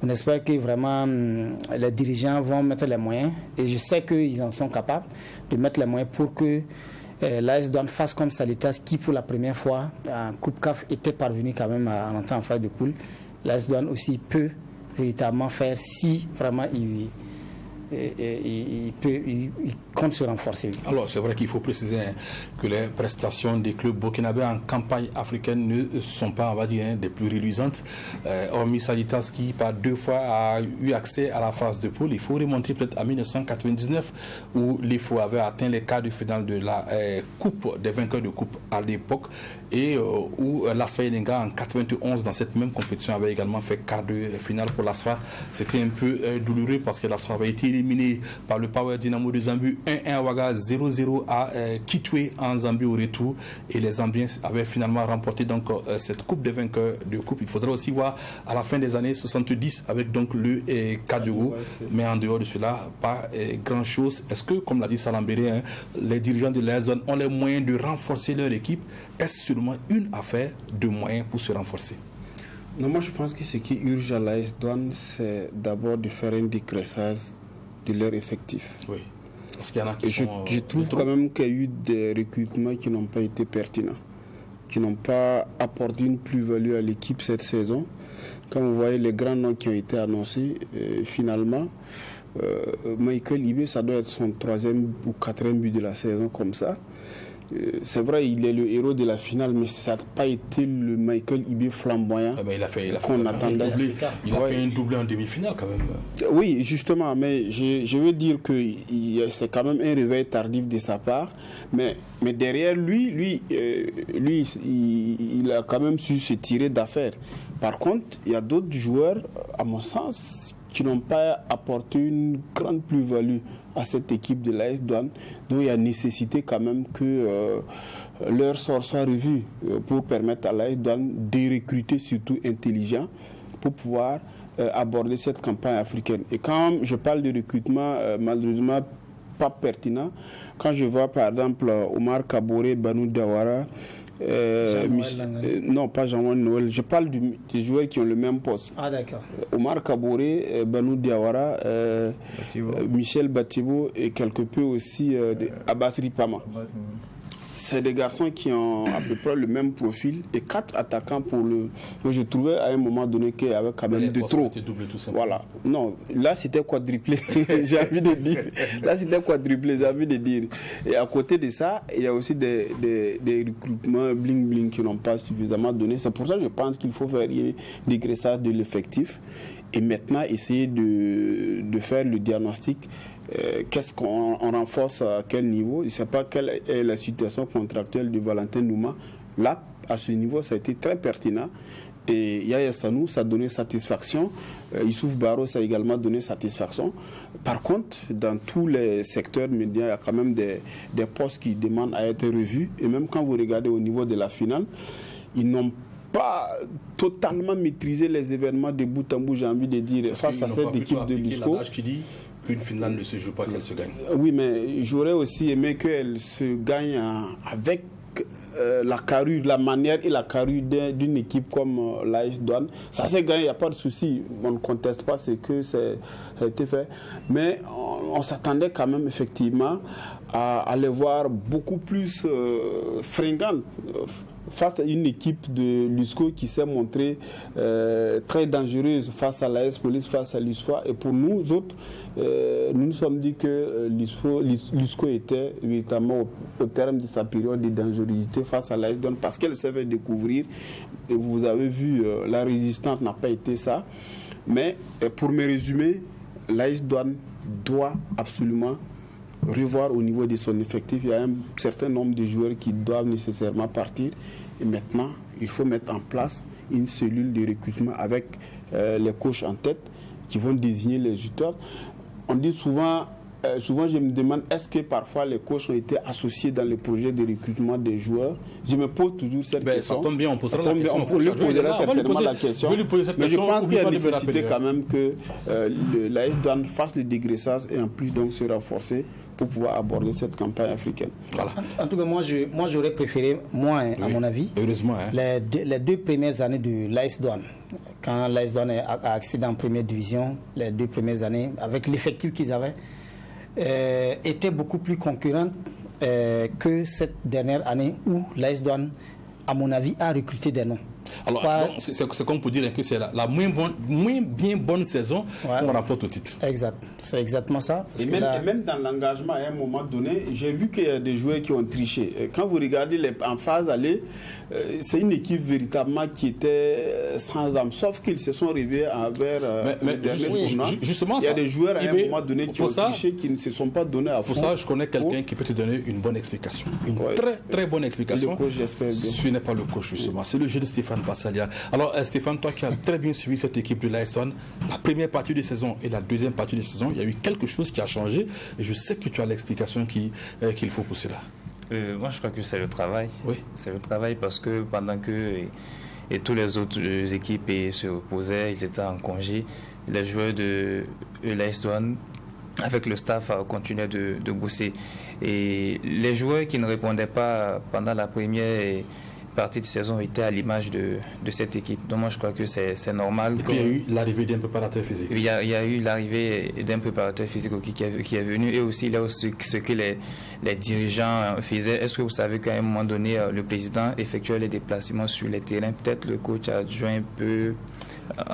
On espère que vraiment les dirigeants vont mettre les moyens et je sais qu'ils en sont capables de mettre les moyens pour que l'AS Douanes fasse comme Salitas qui pour la première fois en Coupe CAF était parvenu quand même à entrer en phase de poule. L'AS Douanes aussi peut véritablement faire si vraiment il compte se renforcer. Alors c'est vrai qu'il faut préciser que les prestations des clubs burkinabés en campagne africaine ne sont pas, on va dire, des plus reluisantes. Hormis Salitas qui par 2 fois a eu accès à la phase de poule, il faut remonter peut-être à 1999 où l'IFO avait atteint les quarts de finale de la coupe des vainqueurs de coupe à l'époque et où l'ASFA Elenga en 91 dans cette même compétition avait également fait quart de finale pour l'ASFA. C'était un peu douloureux parce que l'ASFA avait été éliminé par le Power Dynamo de Zambie 1-1 à Ouaga, 0-0 à Kitwe en Zambie au retour et les Zambiens avaient finalement remporté donc cette coupe des vainqueurs de coupe. Il faudra aussi voir à la fin des années 70 avec donc le Kadougou, mais en dehors de cela pas grand chose. Est-ce que, comme l'a dit Salambéré, les dirigeants de l'AS Douanes ont les moyens de renforcer leur équipe? Est-ce seulement une affaire de moyens pour se renforcer? Non, moi je pense que ce qui urge à l'AS Douanes, c'est d'abord de faire un décressage de leur effectif. Oui. Parce qu'il y en a qui je trouve quand même qu'il y a eu des recrutements qui n'ont pas été pertinents, qui n'ont pas apporté une plus-value à l'équipe cette saison. Quand vous voyez les grands noms qui ont été annoncés, finalement, Michael Ibé, ça doit être son 3e ou 4e but de la saison comme ça. C'est vrai, il est le héros de la finale, mais ça n'a pas été le Michael Ibé flamboyant qu'on attendait. Il a fait un doublé en demi-finale quand même. Oui, justement, mais je veux dire que c'est quand même un réveil tardif de sa part. Mais derrière lui, il a quand même su se tirer d'affaire. Par contre, il y a d'autres joueurs, à mon sens, qui n'ont pas apporté une grande plus-value à cette équipe de l'AS Douanes, donc il y a nécessité quand même que leur sort soit revu pour permettre à l'AS Douanes de recruter surtout intelligent pour pouvoir aborder cette campagne africaine. Et quand je parle de recrutement, malheureusement pas pertinent, quand je vois par exemple Omar Kaboré, Banou Diawara, non, pas Jean-Noël Noël. Je parle des joueurs qui ont le même poste. Ah, d'accord. Omar Kaboré, Banou Diawara, Michel Batibo et quelque peu aussi Abbas Ripama. C'est des garçons qui ont à peu près le même profil et 4 attaquants pour le. Moi, je trouvais à un moment donné qu'il y avait quand même de trop. Voilà. Non, là c'était quadruplé. J'ai envie de dire. Là c'était quadruplé, j'ai envie de dire. Et à côté de ça, il y a aussi des recrutements bling qui n'ont pas suffisamment donné. C'est pour ça que je pense qu'il faut faire un dégraissage de l'effectif et maintenant essayer de faire le diagnostic. Qu'est-ce qu'on renforce à quel niveau? Je ne sais pas quelle est la situation contractuelle de Valentin Nouma. Là, à ce niveau, ça a été très pertinent. Et Yaya Sanou, ça a donné satisfaction. Youssouf Baro, ça a également donné satisfaction. Par contre, dans tous les secteurs médias, il y a quand même des postes qui demandent à être revus. Et même quand vous regardez au niveau de la finale, ils n'ont pas totalement maîtrisé les événements de bout en bout, j'ai envie de dire, face à cette équipe de Lusco. Une finale ne se joue pas si elle se gagne. Oui, mais j'aurais aussi aimé qu'elle se gagne avec la carrure, la manière et la carrure d'une équipe comme l'AS Douanes. Ça s'est gagné, il n'y a pas de souci. On ne conteste pas ce que ça a été fait. Mais on s'attendait quand même effectivement à les voir beaucoup plus fringantes face à une équipe de Lusco qui s'est montrée très dangereuse face à l'AS Police, face à l'USFA. Et pour nous autres, nous nous sommes dit que Lusco était véritablement au terme de sa période de dangerosité face à l'AS Douanes parce qu'elle savait découvrir. Et vous avez vu, la résistance n'a pas été ça. Mais pour me résumer, l'AS Douanes doit absolument revoir au niveau de son effectif. Il y a un certain nombre de joueurs qui doivent nécessairement partir. Et maintenant, il faut mettre en place une cellule de recrutement avec les coachs en tête qui vont désigner les joueurs. On dit souvent je me demande, est-ce que parfois les coachs ont été associés dans le projet de recrutement des joueurs? Je me pose toujours cette question. Ça tombe bien, on posera la question. On lui posera certainement la question. Mais je pense qu'il y a nécessité quand même que l'AS Douanes fasse le dégraissage et en plus donc se renforcer pour pouvoir aborder cette campagne africaine. Voilà. En tout cas, moi j'aurais préféré, à mon avis, heureusement, les 2 premières années de l'AS Douanes. Quand l'AS Douanes a accédé en première division, les 2 premières années, avec l'effectif qu'ils avaient, était beaucoup plus concurrente que cette dernière année où l'AS Douanes, à mon avis, a recruté des noms. Alors, c'est comme pour dire que c'est la moins bien bonne saison qu'on rapporte au titre. Exact, c'est exactement ça. Et même dans l'engagement, à un moment donné, j'ai vu qu'il y a des joueurs qui ont triché. Quand vous regardez en phase aller, c'est une équipe véritablement qui était sans âme, sauf qu'ils se sont réveillés vers le dernier tournant. Justement, il y a des joueurs à un moment donné qui ont triché, qui ne se sont pas donnés à fond. Pour ça, je connais quelqu'un qui peut te donner une bonne explication. Une très très bonne explication. Le coach, j'espère bien. Ce n'est pas le coach, justement. C'est le jeu de Stéphane Bassalia. Alors, Stéphane, toi qui as très bien suivi cette équipe de l'AS Douanes, la première partie de saison et la deuxième partie de saison, il y a eu quelque chose qui a changé et je sais que tu as l'explication qu'il faut pour cela. Moi, je crois que c'est le travail. Oui. C'est le travail parce que pendant que et tous les autres équipes se reposaient, ils étaient en congé, les joueurs de l'AS Douanes, avec le staff, continuaient de bosser. Et les joueurs qui ne répondaient pas pendant la première partie de saison étaient à l'image de cette équipe. Donc moi je crois que c'est normal. Et puis il y a eu l'arrivée d'un préparateur physique. Il y a eu l'arrivée d'un préparateur physique qui est venu et aussi là ce que les dirigeants faisaient. Est-ce que vous savez qu'à un moment donné le président effectuait les déplacements sur les terrains? Peut-être le coach a adjoint un peu.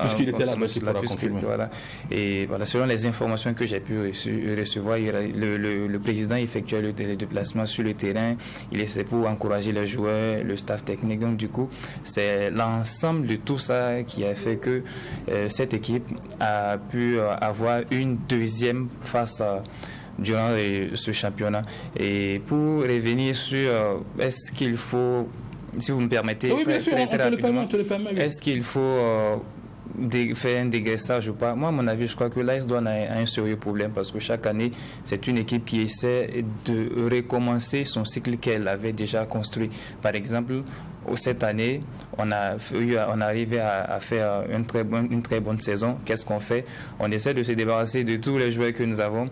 Puisqu'il était là, il pourra confirmer. Voilà. Et voilà, selon les informations que j'ai pu recevoir, le président effectuait le déplacement sur le terrain. Il essaie pour encourager les joueurs, le staff technique. Donc du coup, c'est l'ensemble de tout ça qui a fait que cette équipe a pu avoir une deuxième face durant ce championnat. Et pour revenir sur est-ce qu'il faut, si vous me permettez, oui, bien sûr, on te le permet. Est-ce qu'il faut faire un dégraissage ou pas? Moi, à mon avis, je crois que l'AS Douanes a un sérieux problème parce que chaque année, c'est une équipe qui essaie de recommencer son cycle qu'elle avait déjà construit. Par exemple, cette année, on arrivé à faire une très bonne saison. Qu'est-ce qu'on fait? On essaie de se débarrasser de tous les joueurs que nous avons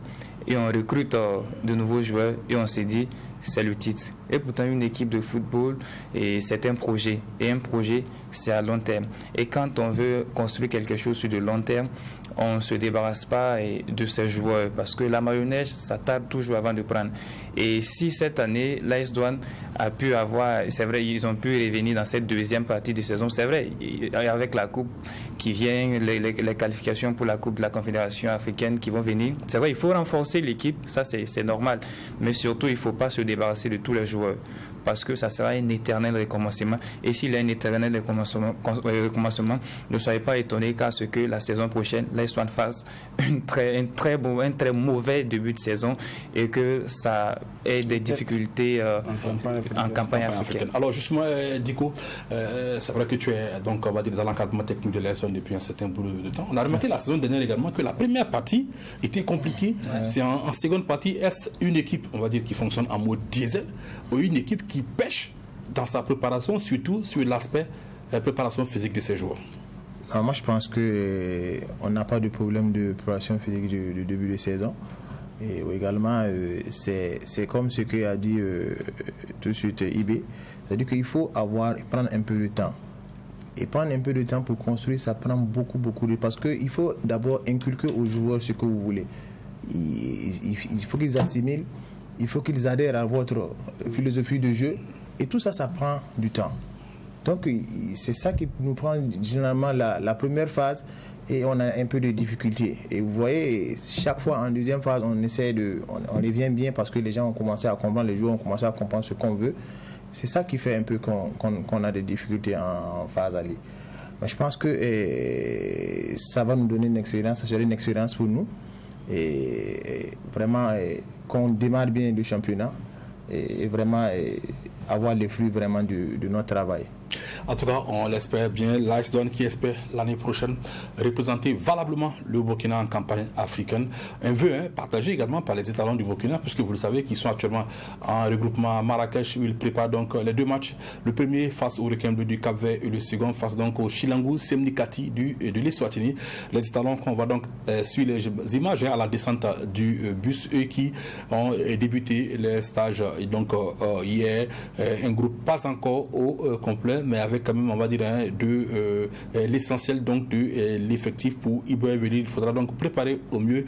et on recrute de nouveaux joueurs et on s'est dit c'est le titre. Et pourtant une équipe de football, et c'est un projet. Et un projet, c'est à long terme. Et quand on veut construire quelque chose sur de long terme, on ne se débarrasse pas de ces joueurs parce que la mayonnaise, ça tarde toujours avant de prendre. Et si cette année, l'AS Douanes a pu avoir, c'est vrai, ils ont pu revenir dans cette deuxième partie de saison, c'est vrai, avec la coupe qui vient, les qualifications pour la coupe de la Confédération africaine qui vont venir, c'est vrai, il faut renforcer l'équipe, ça c'est normal, mais surtout il ne faut pas se débarrasser de tous les joueurs parce que ça sera un éternel recommencement. Et s'il y a un éternel recommencement, ne soyez pas étonnés qu'à ce que la saison prochaine, l'AS Douanes fasse un très mauvais début de saison et que ça ait des difficultés en campagne africaine. Alors justement, Diko, c'est vrai que tu es donc, on va dire, dans l'encadrement technique de l'AS Douanes depuis un certain bout de temps. On a remarqué la saison dernière également que la première partie était compliquée. Ouais. C'est en seconde partie, est-ce une équipe, on va dire, qui fonctionne en mode diesel ou une équipe qui pêche dans sa préparation, surtout sur l'aspect préparation physique de ses joueurs? Alors moi je pense qu'on n'a pas de problème de préparation physique de début de saison. Et également, c'est comme ce qu'a dit tout de suite Ibé, c'est-à-dire qu'il faut prendre un peu de temps. Et prendre un peu de temps pour construire, ça prend beaucoup de temps. Parce qu'il faut d'abord inculquer aux joueurs ce que vous voulez. Il faut qu'ils assimilent, il faut qu'ils adhèrent à votre philosophie de jeu. Et tout ça, ça prend du temps. Donc, c'est ça qui nous prend généralement la première phase et on a un peu de difficulté. Et vous voyez, chaque fois en deuxième phase, on revient bien parce que les gens ont commencé à comprendre, les joueurs ont commencé à comprendre ce qu'on veut. C'est ça qui fait un peu qu'on a des difficultés en phase aller. Mais je pense que ça va nous donner une expérience, ça sera une expérience pour nous. Et vraiment, qu'on démarre bien le championnat et vraiment avoir les fruits vraiment de notre travail. En tout cas, on l'espère bien. L'AS Douanes qui espère l'année prochaine représenter valablement le Burkina en campagne africaine. Un vœu partagé également par les étalons du Burkina, puisque vous le savez qu'ils sont actuellement en regroupement à Marrakech où ils préparent donc les deux matchs. Le premier face au Requin Bleu du Cap-Vert et le second face donc au Chilangou Semnikati de l'Eswatini. Les étalons qu'on va donc suivre les images à la descente du bus, eux qui ont débuté les stages donc hier. Un groupe pas encore au complet, mais avec quand même, on va dire, de l'essentiel donc de l'effectif pour y venir. Il faudra donc préparer au mieux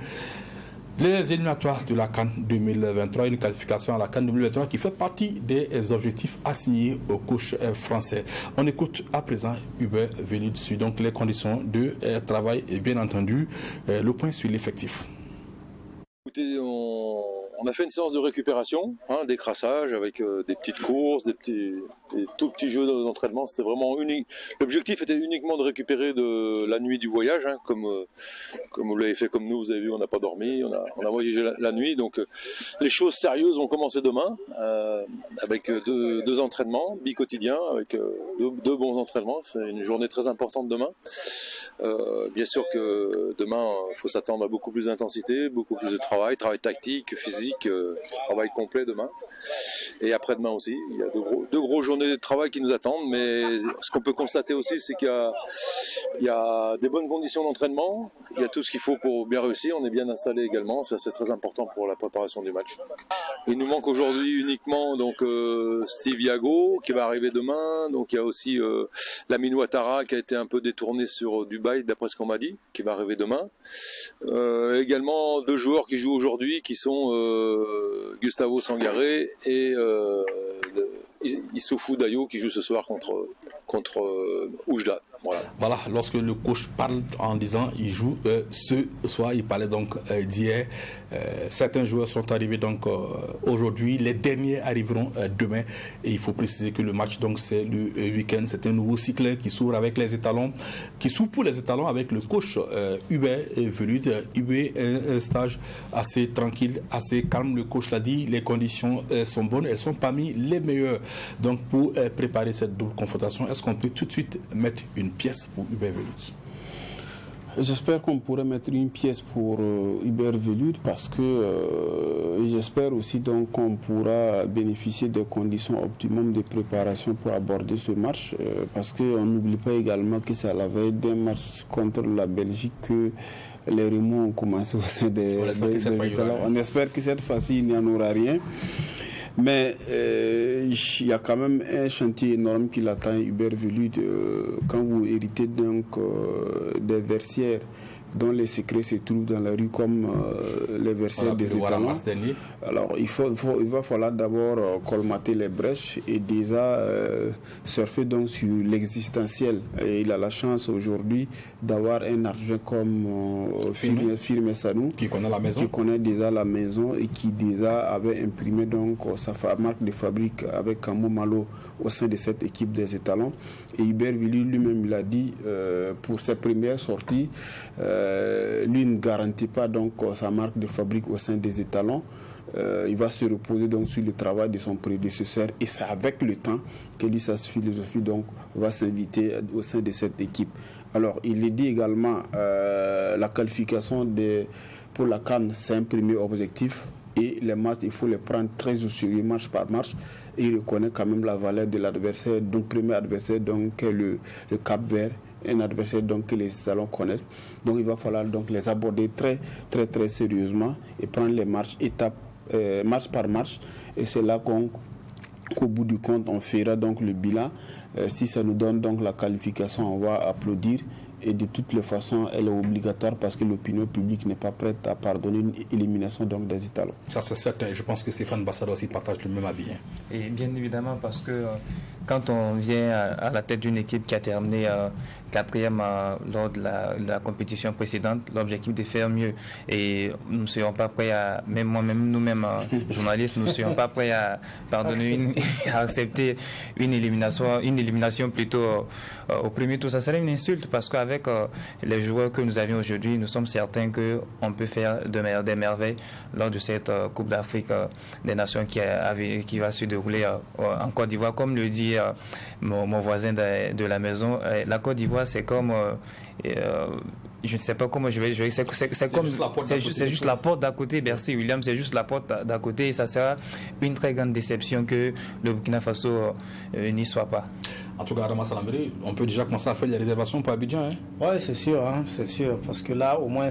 les éliminatoires de la CAN 2023, une qualification à la CAN 2023 qui fait partie des objectifs assignés au coach français. On écoute à présent Hubert Velid sur donc les conditions de travail et bien entendu le point sur l'effectif. Écoutez, on a fait une séance de récupération, d'écrassage avec des petites courses, des tout petits jeux d'entraînement. C'était vraiment unique. L'objectif était uniquement de récupérer de la nuit du voyage, comme vous l'avez fait comme nous. Vous avez vu, on n'a pas dormi, on a voyagé la nuit. Donc les choses sérieuses vont commencer demain avec deux entraînements bi-quotidiens, avec deux bons entraînements. C'est une journée très importante demain. Bien sûr que demain, il faut s'attendre à beaucoup plus d'intensité, beaucoup plus de travail tactique, physique, travail complet demain. Et après-demain aussi, il y a deux grosses journées de travail qui nous attendent, mais ce qu'on peut constater aussi, c'est qu'il y a des bonnes conditions d'entraînement, il y a tout ce qu'il faut pour bien réussir, on est bien installé également, ça c'est très important pour la préparation du match. Il nous manque aujourd'hui uniquement donc Steve Yago qui va arriver demain, donc il y a aussi Lamine Ouattara qui a été un peu détourné sur Dubaï d'après ce qu'on m'a dit, qui va arriver demain. Également deux joueurs qui jouent aujourd'hui qui sont Gustavo Sangaré et Issoufou Dayo qui joue ce soir contre Oujda. Voilà, lorsque le coach parle en disant il joue ce soir, il parlait donc d'hier. Certains joueurs sont arrivés donc aujourd'hui, les derniers arriveront demain. Et il faut préciser que le match donc c'est le week-end, c'est un nouveau cycle qui s'ouvre avec les étalons, qui s'ouvre pour les étalons avec le coach Hubert Velud. Hubert, un stage assez tranquille, assez calme. Le coach l'a dit, les conditions sont bonnes, elles sont parmi les meilleures. Donc pour préparer cette double confrontation, est-ce qu'on peut tout de suite mettre une pièce pour Hubert Velud? J'espère qu'on pourrait mettre une pièce pour Hubert Velud parce que j'espère aussi donc qu'on pourra bénéficier des conditions optimum de préparation pour aborder ce match parce qu'on n'oublie pas également que c'est à la veille d'un match contre la Belgique que les remous ont commencé au sein des États. On espère que cette fois-ci il n'y en aura rien. Mais il y a quand même un chantier énorme qui l'attend Hubert Velud quand vous héritez donc des versières dont les secrets se trouvent dans la rue comme les versières des étalons. Alors il va falloir d'abord colmater les brèches et déjà surfer donc sur l'existentiel. Et il a la chance aujourd'hui d'avoir un adjoint comme Firme Sanou qui connaît la maison, qui connaît déjà la maison et qui déjà avait imprimé donc sa marque de fabrique avec Kamou Malo au sein de cette équipe des étalons. Et Hubert Velud lui-même il a dit pour ses premières sorties, lui ne garantit pas donc sa marque de fabrique au sein des étalons. Il va se reposer donc sur le travail de son prédécesseur et c'est avec le temps que lui sa philosophie donc va s'inviter au sein de cette équipe. Alors il est dit également la qualification pour la CAN, c'est un premier objectif. Et les matchs, il faut les prendre très au sérieux, match par match. Et il reconnaît quand même la valeur de l'adversaire. Donc, premier adversaire, donc, le Cap-Vert, un adversaire donc, que les Étalons connaissent. Donc, il va falloir donc, les aborder très, très, très sérieusement et prendre les matchs match par match. Et c'est là qu'au bout du compte, on fera donc le bilan. Si ça nous donne donc la qualification, on va applaudir. Et de toutes les façons, elle est obligatoire parce que l'opinion publique n'est pas prête à pardonner une élimination donc des Étalons. Ça c'est certain. Je pense que Stéphane Bassada aussi partage le même avis. Et bien évidemment parce que quand on vient à la tête d'une équipe qui a terminé 4e lors de la compétition précédente, l'objectif est de faire mieux. Et nous ne serons pas prêts à, même moi-même, nous-mêmes journalistes, nous ne serons pas prêts à pardonner, à accepter une élimination plutôt au premier tour. Ça serait une insulte parce qu'avec les joueurs que nous avions aujourd'hui, nous sommes certains qu'on peut faire des merveilles lors de cette Coupe d'Afrique des Nations qui va se dérouler en Côte d'Ivoire. Comme le dit mon voisin de la maison, la Côte d'Ivoire, c'est comme... je ne sais pas comment je vais jouer. C'est juste la porte d'à côté. Merci William, c'est juste la porte d'à côté et ça sera une très grande déception que le Burkina Faso n'y soit pas. En tout cas, Adama Salaméré, on peut déjà commencer à faire des réservations pour Abidjan. Oui, c'est sûr, parce que là, au moins,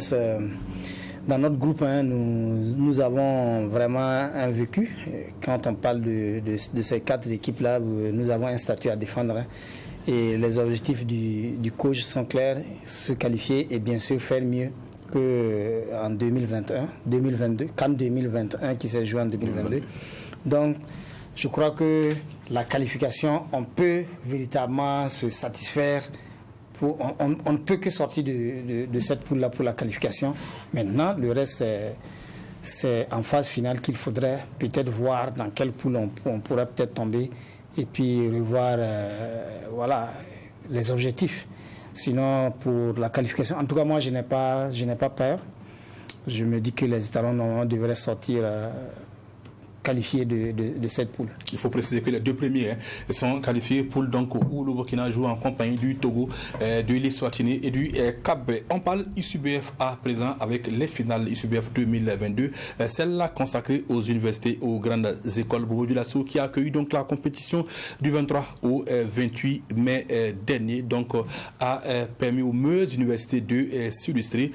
dans notre groupe, nous avons vraiment un vécu. Quand on parle de ces 4 équipes-là, nous avons un statut à défendre. Et les objectifs du coach sont clairs, se qualifier et bien sûr faire mieux qu'en 2022, CAN 2021 qui s'est joué en 2022. Donc, je crois que la qualification, on peut véritablement se satisfaire. On ne peut que sortir de cette poule-là pour la qualification. Maintenant, le reste, c'est en phase finale qu'il faudrait peut-être voir dans quelle poule on pourrait peut-être tomber et puis revoir les objectifs. Sinon, pour la qualification, en tout cas, moi, je n'ai pas peur. Je me dis que les Étalons normalement devraient sortir qualifiés de cette poule. Il faut préciser que les 2 premiers sont qualifiés poule donc où le Burkina joue en compagnie du Togo, de l'Eswatini et du Cap. On parle ISUBF à présent avec les finales ISUBF 2022, celle-là consacrée aux universités, aux grandes écoles. Bobo Dioulasso qui a accueilli donc la compétition du 23 au 28 mai dernier, donc a permis aux meilleures universités de s'illustrer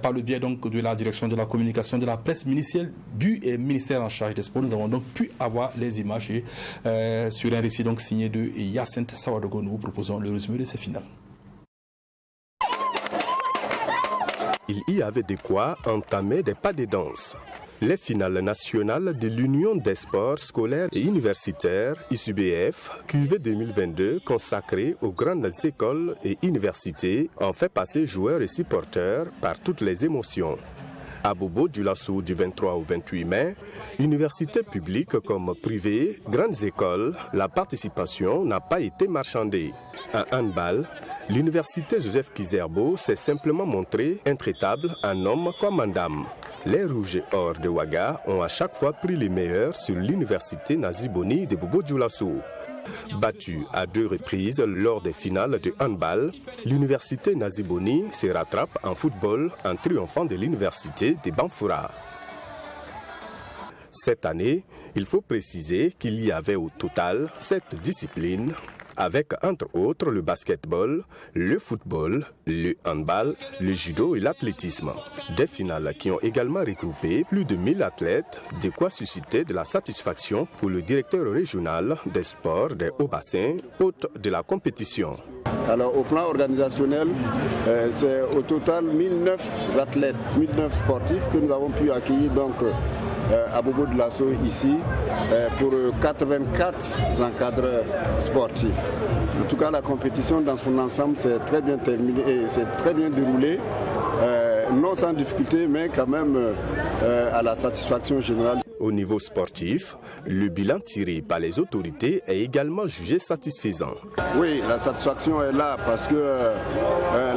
par le biais donc de la direction de la communication de la presse ministérielle du ministère en charge des sports. Nous avons donc pu avoir les images sur un récit donc signé de Yacinthe Sawadogo. Nous vous proposons le résumé de ces finales. Il y avait de quoi entamer des pas de danse. Les finales nationales de l'Union des sports scolaires et universitaires, ISUBF, QV 2022, consacrées aux grandes écoles et universités, ont fait passer joueurs et supporters par toutes les émotions. À Bobo Dioulasso du 23 au 28 mai, universités publiques comme privées, grandes écoles, la participation n'a pas été marchandée. À handball, l'université Joseph Kizerbo s'est simplement montrée intraitable en homme comme en dame. Les Rouges et Or de Ouaga ont à chaque fois pris les meilleurs sur l'université Nazi Boni de Bobo Dioulasso. Battue à 2 reprises lors des finales de handball, l'université Naziboni se rattrape en football en triomphant de l'université de Banfoura. Cette année, il faut préciser qu'il y avait au total 7 disciplines, avec entre autres le basketball, le football, le handball, le judo et l'athlétisme. Des finales qui ont également regroupé plus de 1000 athlètes, de quoi susciter de la satisfaction pour le directeur régional des sports des Hauts-Bassins, hôte de la compétition. Alors au plan organisationnel, c'est au total 1009 athlètes, 1009 sportifs que nous avons pu accueillir donc à Bobo-Dioulasso ici pour 84 encadreurs sportifs. En tout cas, la compétition dans son ensemble s'est très bien terminée et s'est très bien déroulée, non sans difficulté, mais quand même à la satisfaction générale. Au niveau sportif, le bilan tiré par les autorités est également jugé satisfaisant. Oui, la satisfaction est là parce que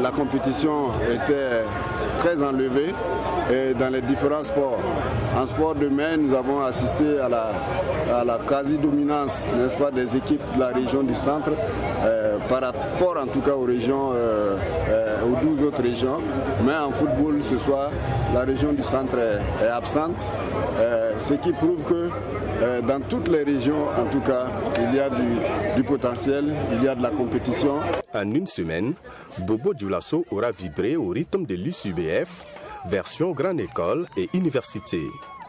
la compétition était très enlevée dans les différents sports. En sport de main, nous avons assisté à la quasi-dominance, n'est-ce pas, des équipes de la région du centre par rapport en tout cas aux régions, aux 12 autres régions. Mais en football, ce soir, la région du centre est absente, ce qui prouve que dans toutes les régions, en tout cas, il y a du potentiel, il y a de la compétition. En une semaine, Bobo-Dioulasso aura vibré au rythme de l'USUBF, version grande école et université.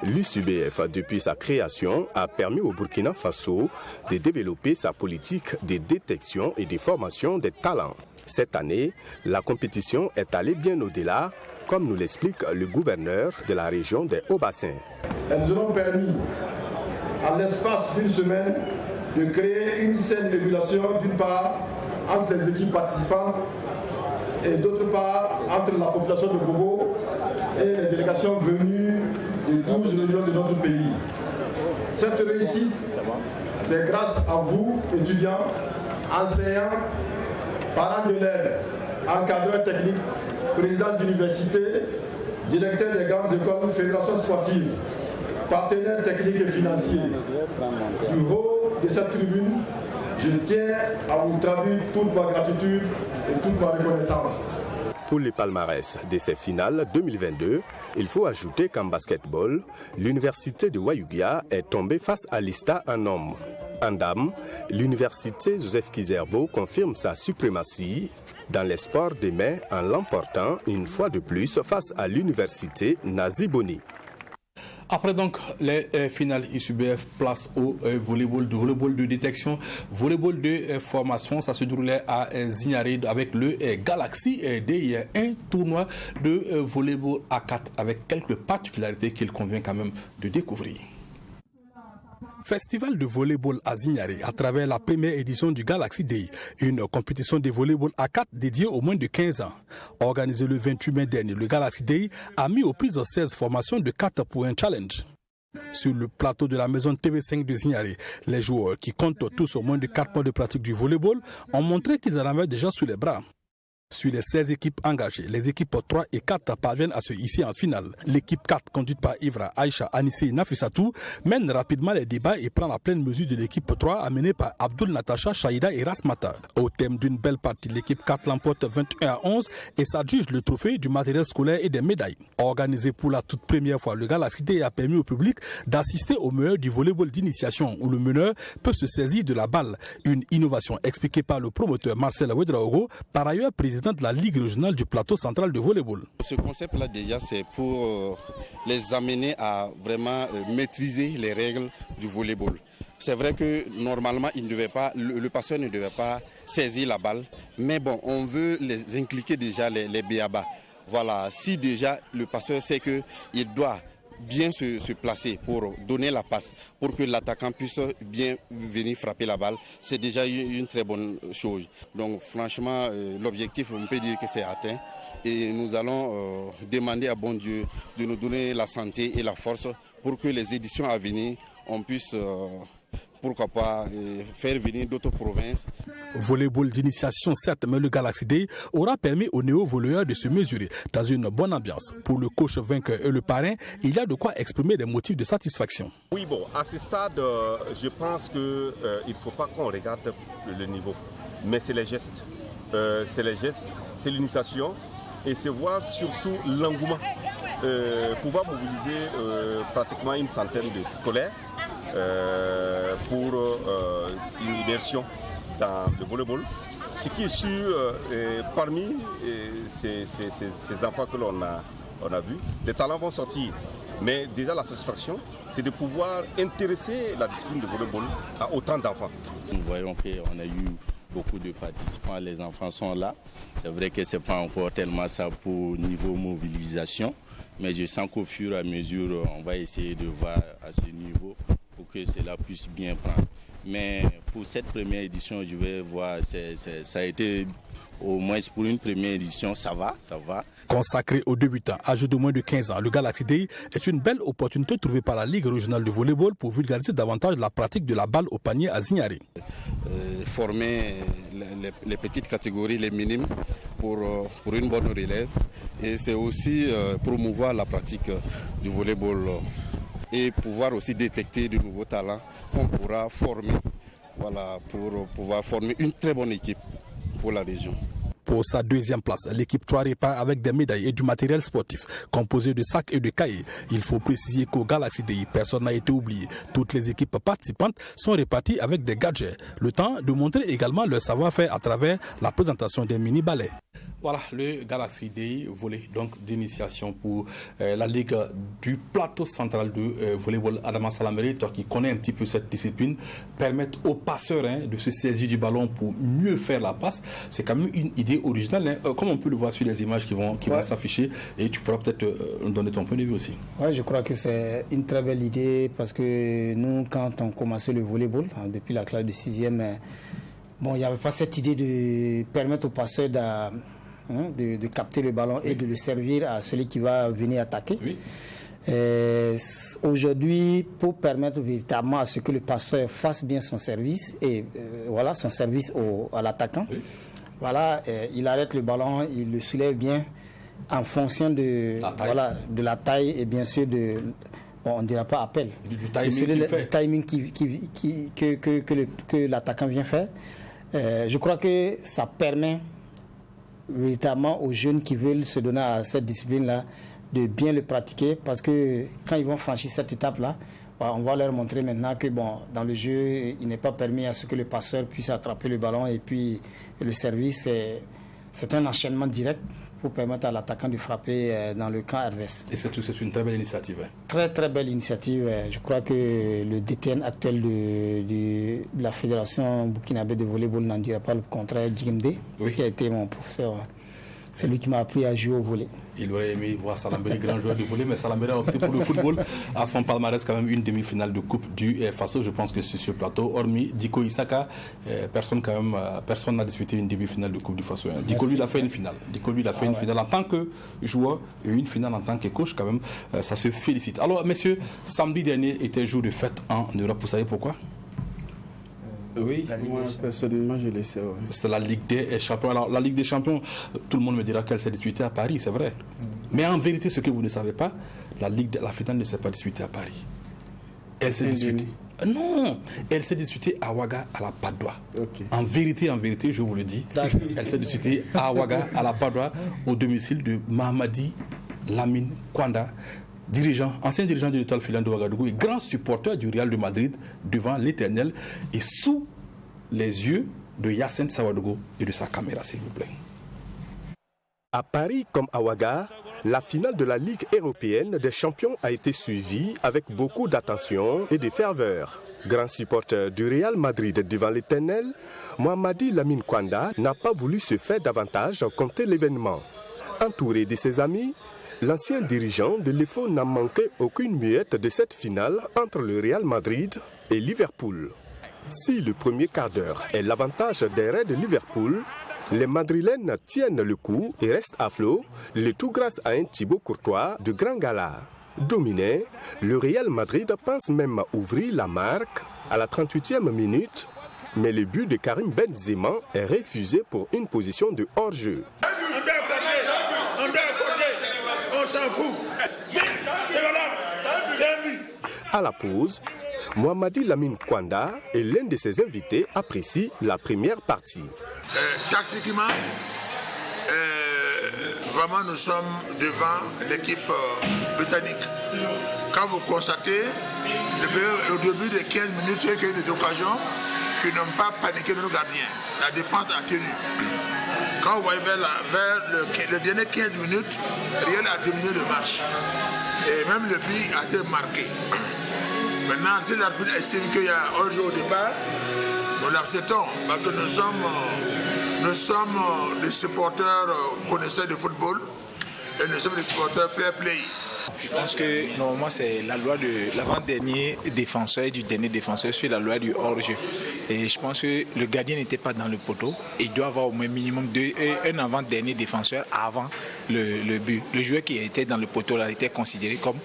L'USUBF, depuis sa création, a permis au Burkina Faso de développer sa politique de détection et de formation des talents. Cette année, la compétition est allée bien au-delà, comme nous l'explique le gouverneur de la région des Hauts-Bassins. Elles nous ont permis, en l'espace d'une semaine, de créer une saine émulation, d'une part, entre les équipes participantes et d'autre part, entre la population de Bobo et les délégations venues des 12 régions de notre pays. Cette réussite, c'est grâce à vous, étudiants, enseignants, parents d'élèves, encadreurs techniques, présidents d'université, directeurs des grandes écoles, fédérations sportives, partenaires techniques et financiers. Du haut de cette tribune, je tiens à vous traduire toute ma gratitude et toute ma reconnaissance. Pour les palmarès de ces finales 2022, il faut ajouter qu'en basketball, l'université de Wayugia est tombée face à l'ISTA en hommes. En dames, l'université Joseph Kizerbo confirme sa suprématie dans les sports des mains en l'emportant une fois de plus face à l'université Naziboni. Après donc les finales USUBF, place au volleyball de détection, volleyball de formation. Ça se déroulait à Zignaré avec le Galaxy Day, un tournoi de volleyball à 4 avec quelques particularités qu'il convient quand même de découvrir. Festival de volleyball à Zignaré à travers la première édition du Galaxy Day, une compétition de volleyball à 4 dédiée aux moins de 15 ans. Organisé le 28 mai dernier, le Galaxy Day a mis aux prises 16 formations de 4 pour un challenge. Sur le plateau de la maison TV5 de Zignaré, les joueurs qui comptent tous au moins de 4 mois de pratique du volleyball ont montré qu'ils en avaient déjà sous les bras. Sur les 16 équipes engagées, les équipes 3 et 4 parviennent à se hisser en finale. L'équipe 4, conduite par Ivra, Aïcha, Anissé et Nafissatou, mène rapidement les débats et prend la pleine mesure de l'équipe 3 amenée par Abdul Natacha, Shaïda et Rasmata. Au thème d'une belle partie, l'équipe 4 l'emporte 21-11 et s'adjuge le trophée du matériel scolaire et des médailles. Organisé pour la toute première fois, le Galaxy Day a permis au public d'assister au meilleur du volleyball d'initiation où le meneur peut se saisir de la balle. Une innovation expliquée par le promoteur Marcel Ouedraogo, par ailleurs président de la Ligue régionale du plateau central de volleyball. Ce concept-là déjà, c'est pour les amener à vraiment maîtriser les règles du volleyball. C'est vrai que normalement, le passeur ne devait pas saisir la balle, mais bon, on veut les impliquer déjà les b.a.-ba. Voilà, si déjà le passeur sait qu'il doit bien se placer pour donner la passe, pour que l'attaquant puisse bien venir frapper la balle, c'est déjà une très bonne chose. Donc franchement, l'objectif, on peut dire que c'est atteint. Et nous allons demander à bon Dieu de nous donner la santé et la force pour que les éditions à venir, on puisse pourquoi pas faire venir d'autres provinces. Volleyball d'initiation certes, mais le Galaxy Day aura permis aux néo-volleyeurs de se mesurer dans une bonne ambiance. Pour le coach vainqueur et le parrain, il y a de quoi exprimer des motifs de satisfaction. Oui, bon, à ce stade, je pense qu'il ne faut pas qu'on regarde le niveau, mais c'est les gestes. C'est l'initiation et c'est voir surtout l'engouement. Pouvoir mobiliser pratiquement une centaine de scolaires pour une immersion dans le volleyball. Ce qui est sûr, parmi ces enfants que l'on a vus, des talents vont sortir. Mais déjà la satisfaction, c'est de pouvoir intéresser la discipline de volleyball à autant d'enfants. Nous voyons qu'on a eu beaucoup de participants, les enfants sont là. C'est vrai que ce n'est pas encore tellement ça pour niveau mobilisation, mais je sens qu'au fur et à mesure, on va essayer de voir à ce niveau pour que cela puisse bien prendre. Mais pour cette première édition, je vais voir, ça a été au moins pour une première édition, ça va. Consacré aux débutants âgés de moins de 15 ans, le Galaxy Day est une belle opportunité trouvée par la Ligue régionale de volleyball pour vulgariser davantage la pratique de la balle au panier à Zignaré. Former les petites catégories, les minimes, pour une bonne relève. Et c'est aussi promouvoir la pratique du volleyball et pouvoir aussi détecter de nouveaux talents qu'on pourra former, pour pouvoir former une très bonne équipe pour la région. Pour sa deuxième place, l'équipe 3 repart avec des médailles et du matériel sportif composé de sacs et de cahiers. Il faut préciser qu'au Galaxy Day, personne n'a été oublié. Toutes les équipes participantes sont réparties avec des gadgets. Le temps de montrer également leur savoir-faire à travers la présentation des mini-ballets. Voilà le Galaxy Day volley donc d'initiation pour la Ligue du plateau central de volleyball. Adama Salaméré, toi qui connais un petit peu cette discipline, permettre aux passeurs de se saisir du ballon pour mieux faire la passe. C'est quand même une idée originale, comme on peut le voir sur les images qui vont s'afficher, et tu pourras peut-être nous donner ton point de vue aussi. Oui, je crois que c'est une très belle idée parce que nous, quand on commençait le volleyball, depuis la classe de 6e, il n'y avait pas cette idée de permettre aux passeurs de capter le ballon et de le servir à celui qui va venir attaquer. Oui. Aujourd'hui, pour permettre véritablement à ce que le passeur fasse bien son service et son service à l'attaquant, il arrête le ballon, il le soulève bien en fonction de la taille et bien sûr on ne dira pas appel, du timing que l'attaquant vient faire. Je crois que ça permet véritablement aux jeunes qui veulent se donner à cette discipline-là de bien le pratiquer, parce que quand ils vont franchir cette étape-là, on va leur montrer maintenant que dans le jeu, il n'est pas permis à ce que le passeur puisse attraper le ballon, et puis le service, c'est un enchaînement direct pour permettre à l'attaquant de frapper dans le camp adverse. Et c'est une très belle initiative. Très très belle initiative. Je crois que le DTN actuel de la Fédération burkinabé de volleyball n'en dira pas le contraire, Djigmde, qui a été mon professeur. C'est lui qui m'a appris à jouer au volley. Il aurait aimé voir Salaméré, grand joueur de volley, mais Salaméré a opté pour le football. À son palmarès, quand même, une demi-finale de Coupe du Faso. Je pense que sur ce plateau, hormis Diko Isaka, personne n'a disputé une demi-finale de Coupe du Faso. Diko, lui, il a fait une finale. Une finale en tant que joueur et une finale en tant que coach, quand même. Ça se félicite. Alors, messieurs, samedi dernier était jour de fête en Europe. Vous savez pourquoi? Oui, moi personnellement je le sais. C'est la Ligue des Champions. Alors la Ligue des Champions, tout le monde me dira qu'elle s'est disputée à Paris, c'est vrai. Mais en vérité, ce que vous ne savez pas, la finale ne s'est pas disputée à Paris. Elle s'est disputée. Non, elle s'est disputée à Ouaga, à la Padoua. Okay. En vérité, je vous le dis, elle s'est disputée à Ouaga, à la Padoua, au domicile de Mahamadi Lamine Kwanda, ancien dirigeant de l'Étoile filante de Ouagadougou et grand supporter du Real de Madrid devant l'Éternel et sous les yeux de Yacine Sawadogo et de sa caméra, s'il vous plaît. À Paris comme à Ouaga, la finale de la Ligue européenne des champions a été suivie avec beaucoup d'attention et de ferveur. Grand supporter du Real Madrid devant l'Éternel, Mahamadi Lamine Kwanda n'a pas voulu se faire davantage compter l'événement. Entouré de ses amis, l'ancien dirigeant de l'EFO n'a manqué aucune muette de cette finale entre le Real Madrid et Liverpool. Si le premier quart d'heure est l'avantage des Reds de Liverpool, les Madrilènes tiennent le coup et restent à flot, le tout grâce à un Thibaut Courtois de grand gala. Dominé, le Real Madrid pense même à ouvrir la marque à la 38e minute, mais le but de Karim Benzema est refusé pour une position de hors-jeu. On s'en fout. C'est valable. C'est un but. À la pause, Mohamadi Lamine Kwanda et l'un de ses invités apprécient la première partie. Tactiquement, vraiment nous sommes devant l'équipe britannique. Quand vous constatez, au début des 15 minutes, il y a eu des occasions qui n'ont pas paniqué nos gardiens. La défense a tenu. Quand vous voyez vers le dernier 15 minutes, Real a dominé le match. Et même le but a été marqué. Maintenant, si l'arbitre estime qu'il y a hors-jeu au départ, nous l'acceptons. Parce que nous sommes des supporters connaisseurs de football et nous sommes des supporters fair play. Je pense que normalement c'est la loi de l'avant-dernier défenseur et du dernier défenseur sur la loi du hors-jeu. Et je pense que le gardien n'était pas dans le poteau. Il doit avoir au moins minimum un avant-dernier défenseur avant le but. Le joueur qui était dans le poteau là était considéré comme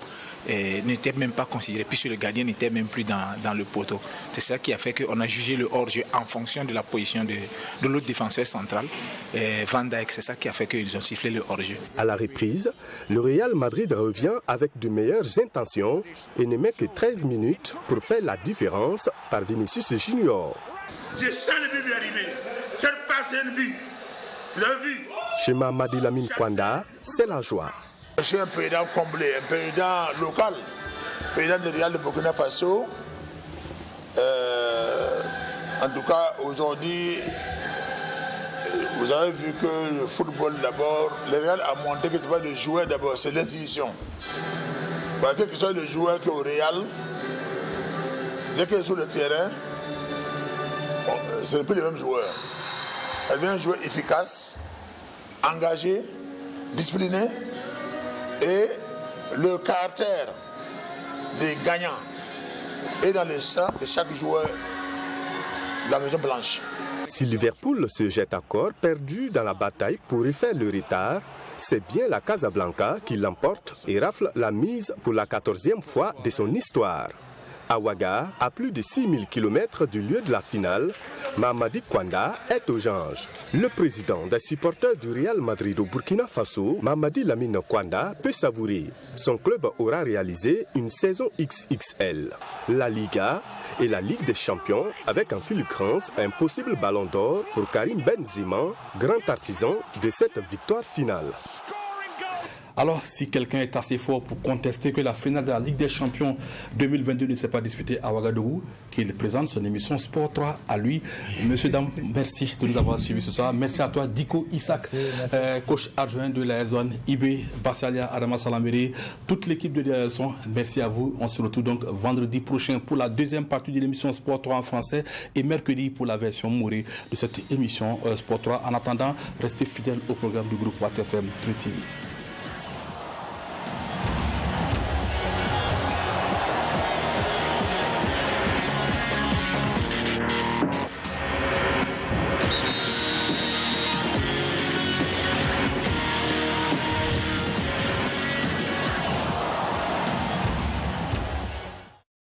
n'était même pas considéré puisque le gardien n'était même plus dans le poteau. C'est ça qui a fait qu'on a jugé le hors-jeu en fonction de la position de l'autre défenseur central, Van Dijk. C'est ça qui a fait qu'ils ont sifflé le hors-jeu. À la reprise, le Real Madrid revient avec de meilleures intentions et ne met que 13 minutes pour faire la différence par Vinicius Junior. Je sens le but arriver. Cette passe est un but. Vous avez vu? Chez Mohamadi Lamine Kwanda, c'est la joie. Je suis un président comblé, un président local, président du Real de Burkina Faso. En tout cas, aujourd'hui, vous avez vu que le football d'abord, le Real a montré que ce n'est pas le joueur d'abord, c'est l'institution. Parce que ce soit le joueur qui est au Real, dès qu'il est sur le terrain, ce n'est plus le même joueur. Elle devient un joueur efficace, engagé, discipliné. Et le caractère des gagnants est dans le sang de chaque joueur de la Maison Blanche. Si Liverpool se jette à corps perdu dans la bataille pour refaire le retard, c'est bien la Casablanca qui l'emporte et rafle la mise pour la 14e fois de son histoire. À Ouaga, à plus de 6000 km du lieu de la finale, Mamadi Kwanda est aux anges. Le président des supporters du Real Madrid au Burkina Faso, Mamadi Lamine Kwanda, peut savourer. Son club aura réalisé une saison XXL. La Liga et la Ligue des Champions avec en filigrane un possible ballon d'or pour Karim Benzema, grand artisan de cette victoire finale. Alors, si quelqu'un est assez fort pour contester que la finale de la Ligue des Champions 2022 ne s'est pas disputée à Ouagadougou, qu'il présente son émission Sport 3 à lui. Monsieur, dame, merci de nous avoir suivis ce soir. Merci à toi, Diko Isaac, coach adjoint de la S1, Ibé, Bassalia, Adama Salamiri, toute l'équipe de direction. Merci à vous. On se retrouve donc vendredi prochain pour la deuxième partie de l'émission Sport 3 en français et mercredi pour la version mourée de cette émission Sport 3. En attendant, restez fidèles au programme du groupe WattFM 3 TV.